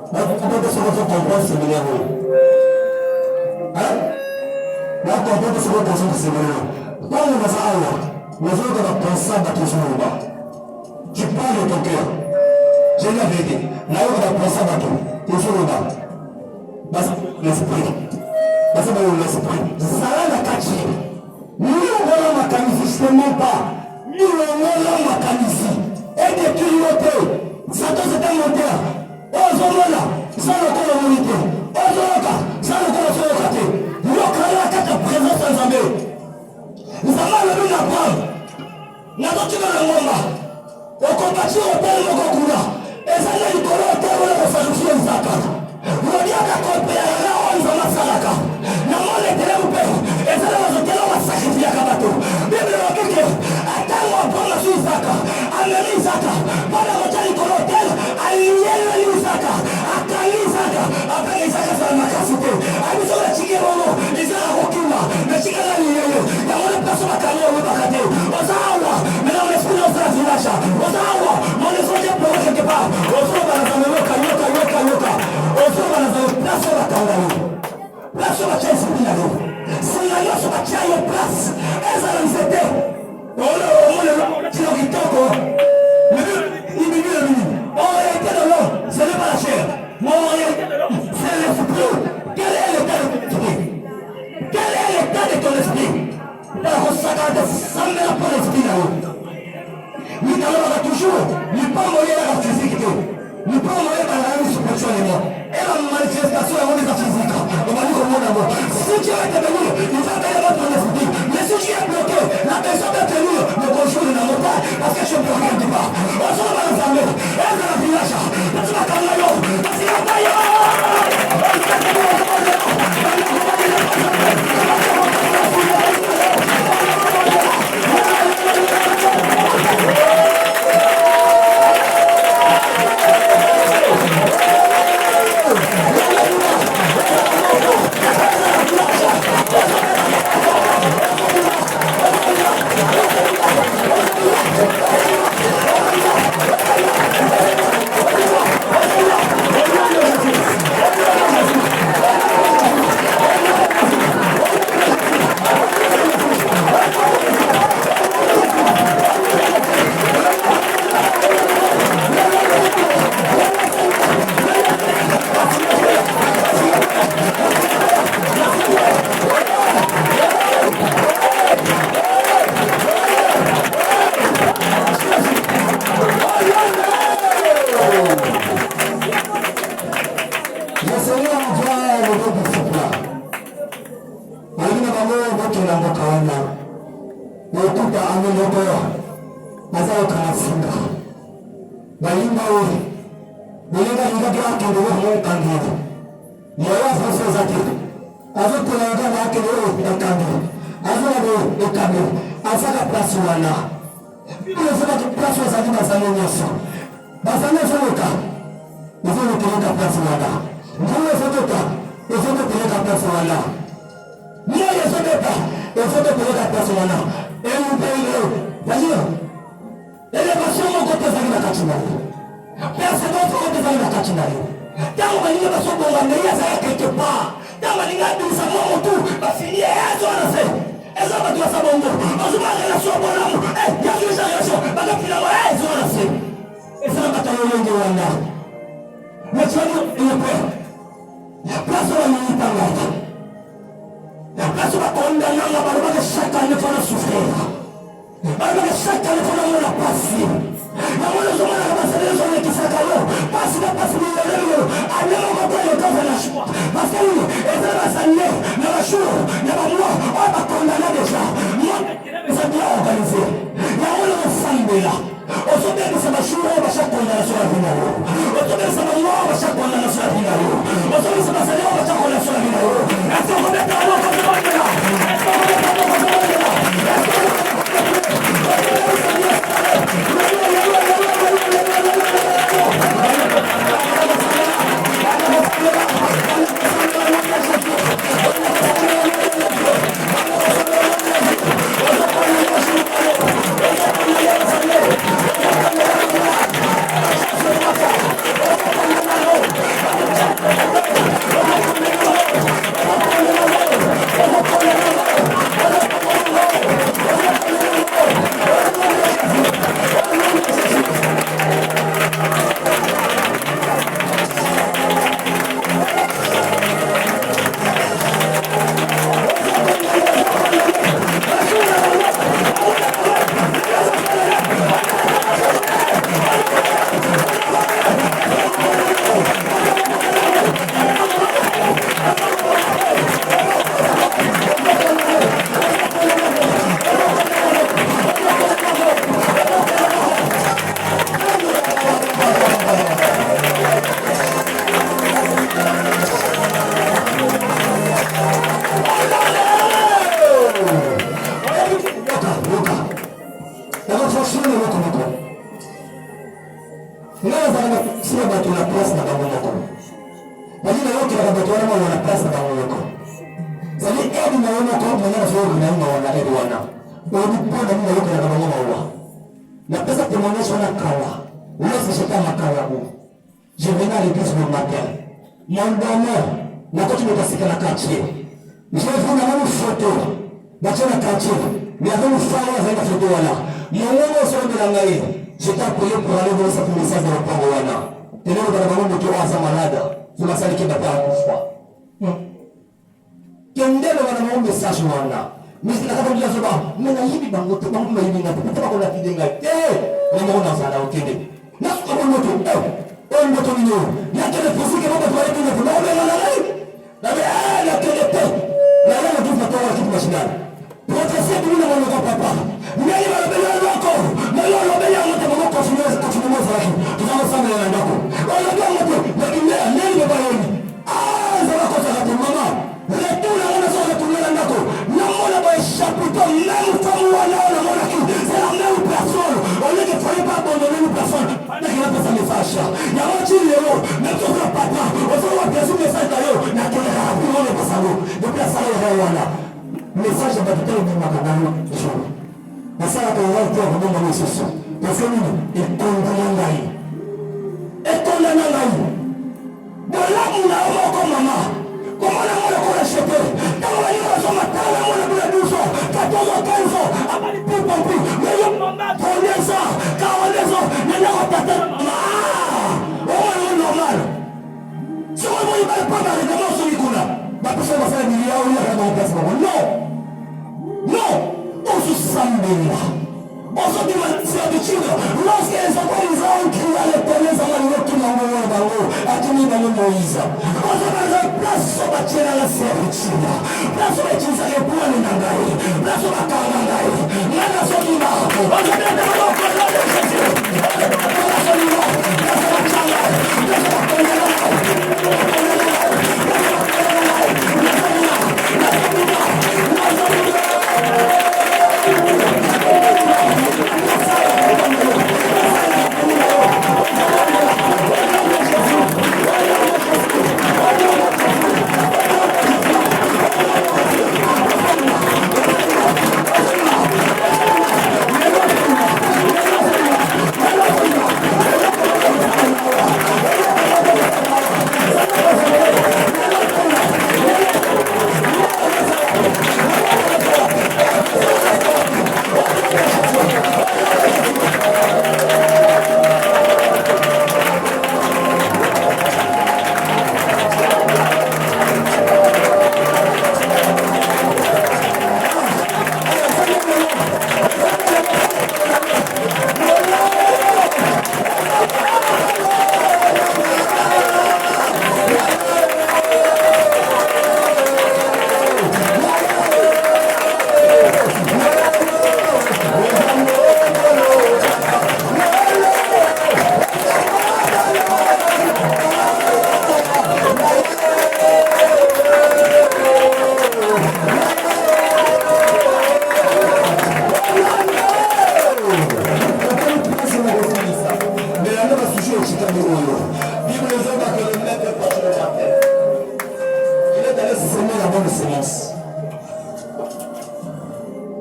Peut-être ce que tu comprends, c'est bien. Hein? Là, tu comprends ce que tu comprends, c'est bien. Quand on va ça, les autres vont penser à toujours bas. Tu parles de ton cœur. J'ai la vérité. Là, on va penser à tout. Toujours bas. Basta l'esprit. Basta l'esprit. Ça va la cacher. Nous, on va la macanisi, justement pas. Nous, on va la macanisi. Et des culottés. Ça doit être un moteur. Ozomona, ça ne peut pas moniter. Ozoka, ça ne peut pas se recater. L'okala kata présence en Zambé. Nous avons le même apprendre. Nous avons tué le monde. Au combattu au tel Mokokuna. Et ça n'a eu que l'autre tel Mokosajouchi en Zaka. Vous voyez qu'à compter à la honte de Masaraka. Nous avons les télémoupés. Et ça n'a pas été là sacrifié à Kabato. Bible de Kike. Attends-moi pour la Zaka. Amélie Zaka. Voilà votre tel. Aliyelo Zaka. Akali Zaka. Après Zaka ça m'a cassé. Abiso la Chigero. Izara Hokima. Mais Chigara Liyelo. Il y a une personne à Kali au Bakate. Ozawa. Mais non, l'esprit de la Zinacha. Ozawa. Mon esprit de pleurer quelque part. Ozawa la Zameloka. Ozawa la Zameloka. Place sur la Kangalo. Place sur la Chelsea Pinalo. C'est la noce sur la Chayo place. Elles ont l'anxiété. On le tire au Kitoko. En réalité de l'homme, ce n'est pas la chair. Mais en réalité de l'homme, c'est l'esprit. Quel est l'état de ton esprit? Quel est l'état de ton esprit? La ressaga de Samela pour l'esprit là-haut. Nous allons toujours, nous pas mourir dans la physique. Nous pas mourir dans la vie spirituellement. Et la manifestation est dans la physique. On va dire au monde d'abord. Si tu as été venu, il va payer votre esprit. Mais si tu es bloqué, la personne va tenir le bonjour de la montagne parce que je ne peux rien dire. On s'en va nous amener. Et dans la village, parce que la caméra, parce que la taille. Lakini leo kila mtu wana wana pesa kwa wako. Sasa hebu naona kwa mwana wa Mungu na wana hebu wana. Ulipona mimi leo kila mmoja maua. Na pesa tunaonyesha na kawa. Unaweza shika makawa huu. Je vais dans l'église le matin. Mon bonheur, na kwa tumetasika na quartier. Je vais prendre une photo. Na tena quartier. Mais avant de faire la photo wala. Mon nom sur de la ngaye. Je t'ai appelé pour aller voir ça pour message de la parole wana. Tena kwa sababu mtu wa malada. Tunasali kibata kufa. Kendele wana maombi message wana. Mimi nataka kujua sababu mimi hivi bango tu bango hivi na tutaka kuna kidenga. Unaona sana ukende. Na kwa moto. Ndio tu nini? Yake pofike baba kwa hiyo kuna na nani? Na baada ya kelele. Na leo tu tunatoa kitu mashindano. Profesia bila mwana kwa papa. Mimi wanabela wako. Na leo wanabela wote mwana kwa shule kwa shule moja yake. Tunao sana na ndako. Wanabela wote lakini nani baba yenu? Zama kwa sababu mama. Leo wana sasa tunao ndako. Na mwana kwa chaputo même comme wana na mwana qui. C'est la même personne. On ne peut pas abandonner une personne. Na kila pesa mefasha. Na wachi leo na toka papa. Wazo wa pesa mefasha leo. Na kila hapo mwana kwa sababu. Ndio pesa leo wana. Message batutao ni makagano shoro. Nasala kwa wao kwa kumomba Yesu. Parce que nini? Ekonda ngai. Bola muna moko mama. Kama na mwana kwa shepe. Kama wali wasoma tala mwana bila duso. Katozo kanzo. Abali pipa mpi. Meyo mama toleza. Kaolezo. Nenda watata mama. Oh normal. Sio mwe bali panda kama sio kuna. Bapesa mafanya bili yao ya kama pesa baba. Non, on se sambela. On se dit c'est habitude. Lorsque les enfants crient à l'éternel, ça va nous tout dans le bango. À tout le monde Moïse. On se met en place sur la tienne à la servitude. Place sur les tiens à l'époux de Nangaï. Place sur la Kanangaï. Nana Solima. On se met dans le corps de Jésus. Nana Solima. Place sur la Changa. Place sur la Kanangaï.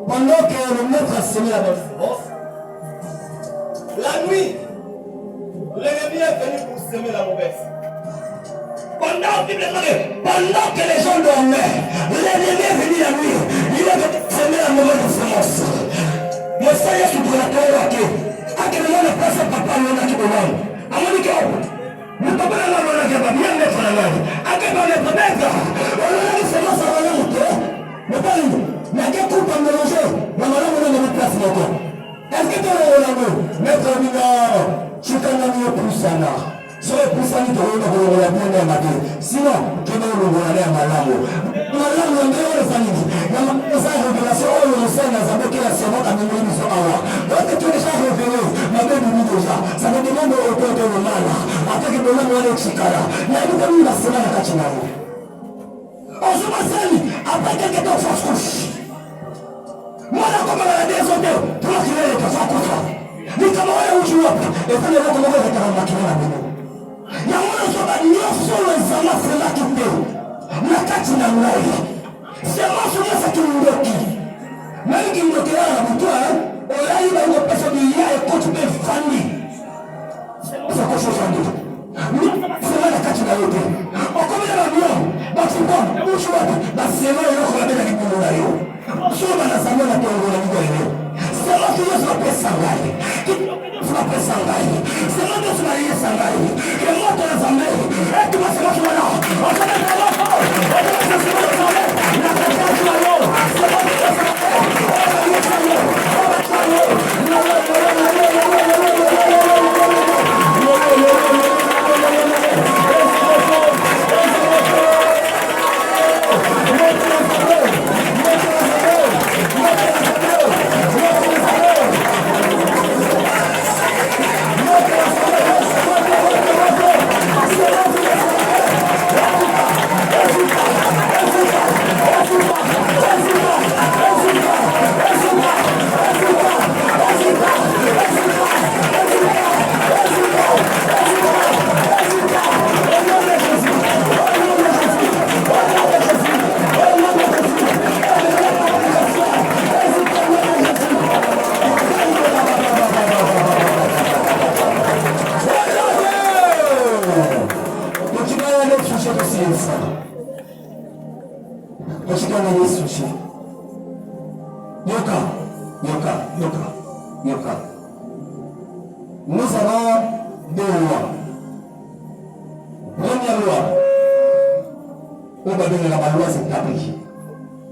Pendant que le maître a semé la bonne semence, la nuit, l'ennemi est venu pour semer la mauvaise. Pendant que les gens dormaient, l'ennemi est venu la nuit, il est venu semer la mauvaise semence. Moi, ça y est, je suis pour la terre, à quel moment le prince papa lui a dit à mon école, nous ne pouvons pas bien mettre la main. À quel moment le maître, on a dit semence à la monter, mais pas nous. Mais quel coup pour mélanger? Mais maintenant, on a mis place maintenant. Est-ce que tu as le maître Amina, tu t'en as mis pour ça là? Sur les poussins, tu as eu la bien matin. Sinon, tu vas le voir à Malamo. Malamo, on est dans les familles. Il y a une révélation, on le sait, dans un peu qui a servi à mener une sur Awa. Donc, tu es déjà révélé, ma belle nuit déjà. Ça me demande au cœur de le mal. Après que le mal soit le chikara. Il y a une famille qui a servi à Kachinaro. On se massacre après quelques temps, ça se couche. Mwana kama na zote tunakilele kwa sababu ni kama wewe ujua epale wako mmoja kama makina na mimi yango nazoba nyonso oyo ezanga selaki te na kati na ngai semence nyonso kindoki nani kindoki yaa na butu olayi bayokopesa bilia ekoti mpe fandi sakososandi sema na kati na yo te okomela babio batikon ebushwati basema eloko babena likolo na yo soba na zamba na tongola likolelo sema nyonso bapesa ngai tunapesa ngai sema nyonso bayesa ngai emoto na zambe etumasema tumana Nous avons deux lois. Première loi, on va donner la loi établie.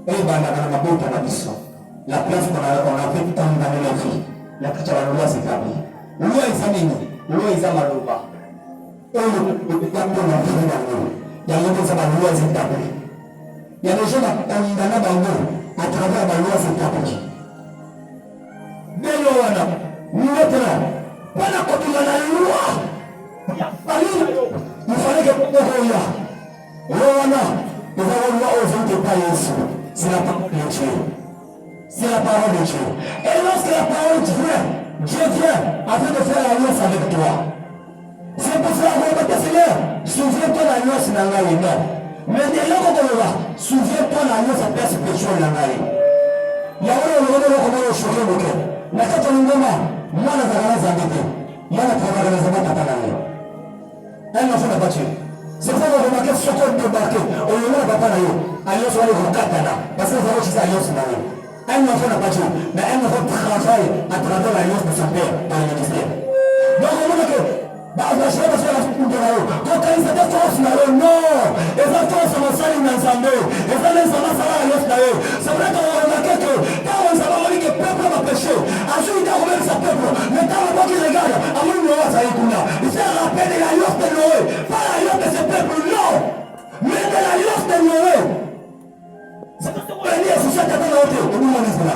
Et on va donner la bonne tradition. La place qu'on a fait tant dans la vie. La loi établie. Loi examinée. Loi examinée. Et on peut pas donner la vie dans l'eau. Il y a des lois établies. Il y a des gens qui ont dans l'eau à travers la loi établie. Deux lois, maintenant. Wana kotunga na loi. Il fallait que vous voyez. Wana, nous avons loi aux autres pas Jésus. C'est la parole de Dieu. C'est la parole de Dieu. Et lorsque la parole de Dieu vient afin de faire l'alliance avec toi. C'est pour cela qu'on va te Seigneur, souviens-toi de l'alliance dans la vie. Mais dès là qu'on va, souviens-toi de l'alliance à persécution dans la vie. Il y a un moment où on va choquer le cœur. La carte de l'ingoma. Mwana zakana zambete, mwana travagana zambata panale. Elle n'a pas battu. C'est pour vous remarquer ce qu'on peut marquer. On ne l'a pas là. Alliance on est au Katana. Parce que vous avez dit alliance là. Elle n'a pas battu. Mais elle n'a pas travaillé à travers l'alliance de son père dans le ministère. Donc on voit que bah la chose c'est la suite de là. Quand il s'est fait force là, non. Et ça force on s'en est ensemble. Et ça les ça va alliance là. C'est vrai qu'on a remarqué que quand on s'en va dire que peuple va pécher. Ensuite il a remis sa peuple. Mais quand on voit qu'il regarde, à mon nom ça y est là. Il s'est rappelé de l'alliance de Noé, pas l'alliance de ce peuple non. Mais de l'alliance de Noé. C'est ce qu'on a dit à ce chat à la hauteur. Au moment de là.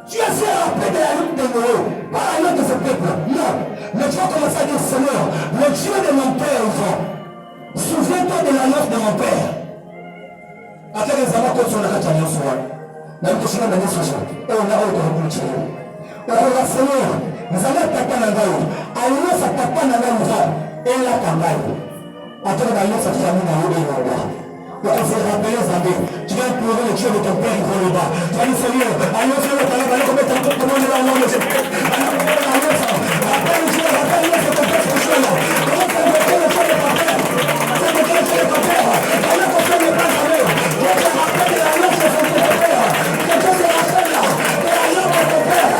Tu as fait rappel de l'alliance de Noé, pas l'alliance de ce peuple. Non. Mais tu vas commencer à dire Seigneur, le Dieu de mon père, souviens-toi de l'alliance de mon père. Après les amants comme sur la carte alliance. Na mtoshika na Yesu sasa. Na wewe kwa kuchini. Kwa Seigneur, nous allons taper na ngao. Alliance tapa na ngao. Ela kambayo. Ataka na alliance famille na wewe ngao. Pour se rappeler Zambé, tu vas pleurer le Dieu de ton père qui est là. Tu vas dire Seigneur, alliance le talent, allez comme tu as commandé dans le nom de Jésus. Alliance, rappelle Dieu, rappelle Dieu de ton père qui est là. Comment ça va faire le Dieu de ton père? C'est le Dieu de ton père. Allez comme ça ne pas savoir. Dieu te rappelle l'alliance de ton père. Que Dieu te rappelle là, de l'alliance de ton père.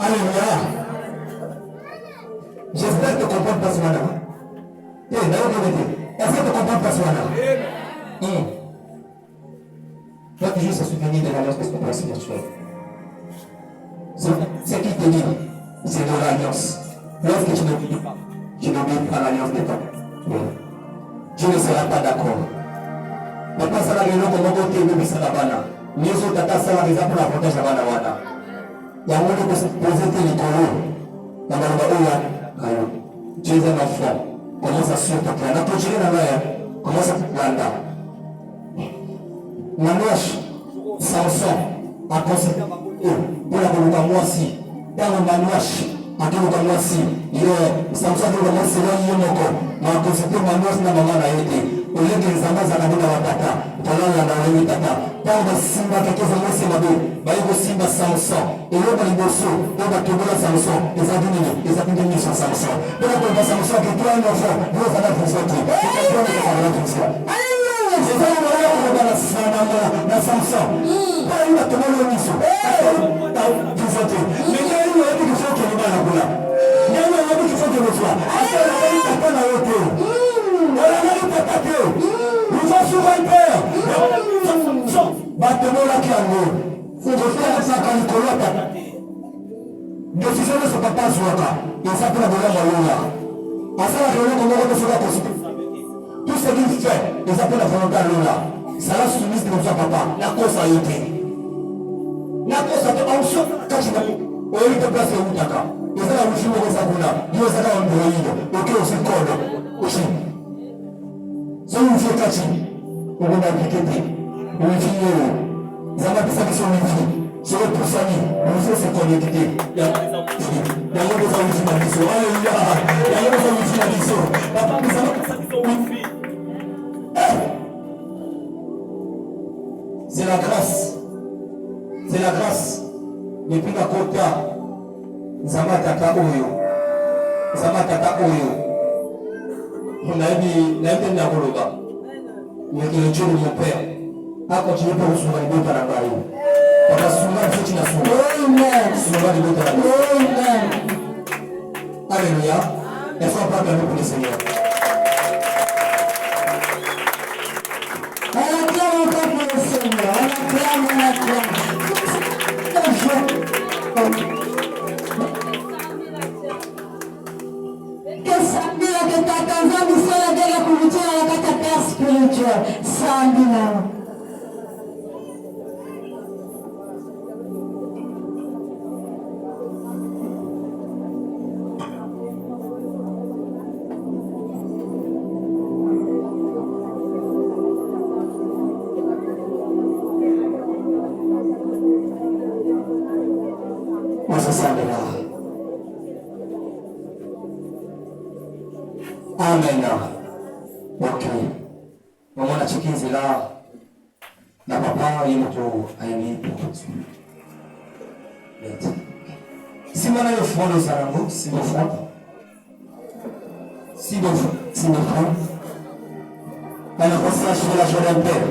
Alléluia. J'espère que tu comprends pas ce matin. Est-ce que tu comprends pas ce matin? Toi, tu juste à soutenir de l'alliance spirituelle. Ce qui te dit, c'est de l'alliance. Lorsque tu n'obéis pas, tu n'obéis pas à l'alliance de toi. Tu ne seras pas d'accord. Papa salarié non comme côté de Bissalabana. Nous sommes tata salariés pour la protéger la bana. Il y a un moment où se poser les colons. Dans le Oya, tu es un enfant. Commence à suivre ta plan. La protéger la mer. Commence à te planter. Manouche, Samson, a considéré pour la volonté moi aussi. Dans le manouche, à tout le moi aussi. Samson a dit que moi c'est là, il y a mon corps. Mais à considérer manouche, n'a maman a été. Au lieu de les amener à la boule à la tata, pendant la dernière tata, par le Simba, quelques années, c'est ma deux, bah il y a Simba Samson, et l'autre les bossos, on va tomber à Samson, les adminis sur Samson. Pour la bonne Samson, que toi, un enfant, vous allez la fonction, c'est quelqu'un qui va la fonction. Alléluia! C'est ça, on va la Samson. Pas une à tomber le mission. Mais il y a une autre qui fait qu'il va la boule. Il y a une autre qui fait qu'il le soit. Après, la bonne tata n'a autre. Nous avons souvent peur. Battez-moi là qui a l'eau. Faut que je fasse ça quand il colote. Décision de ce papa Zouaka. Il s'appelle la volonté là. À ça, la volonté comme on se va consulter. Tout ce qu'il fait, il s'appelle la volonté là. Ça l'a soumise comme ça, papa. La cause a été. La cause a été en chaud. Quand tu vas au lieu de placer où t'as qu'à. Il s'est là où tu vas au Sakuna. Il s'est là en Broïde. Ok, aussi code. Aussi. So you feel catching, we're going to be getting. We feel you. Zama pisa kiso wifi. So we pusani. We feel se connected. Ya ngombe za wifi na biso. Hallelujah. Ya ngombe za wifi na biso. Papa pisa kiso wifi. C'est la grâce. C'est la grâce. Depuis la kota. Zama tata oyo. Zama tata oyo. On a dit, n'a pas mais que le Dieu de mon Père a continué pour recevoir les deux par la barre. Papa, souvent, il faut que tu l'assumes. Amen. Souvent, les deux par la barre. Amen. Alléluia. Est-ce qu'on peut acclamer pour le Seigneur? On acclame encore pour le Seigneur. On acclame. Sambina. Amen. Ok. Maman a checké là. Na papa il moto aini pour si mon aïe fond le sarango, si mon frère, si mon frère, alors on s'achète la journée de paix,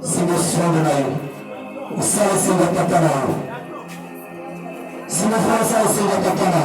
si mon soin de l'aïe, ça c'est le tatana, si mon frère ça c'est le tatana,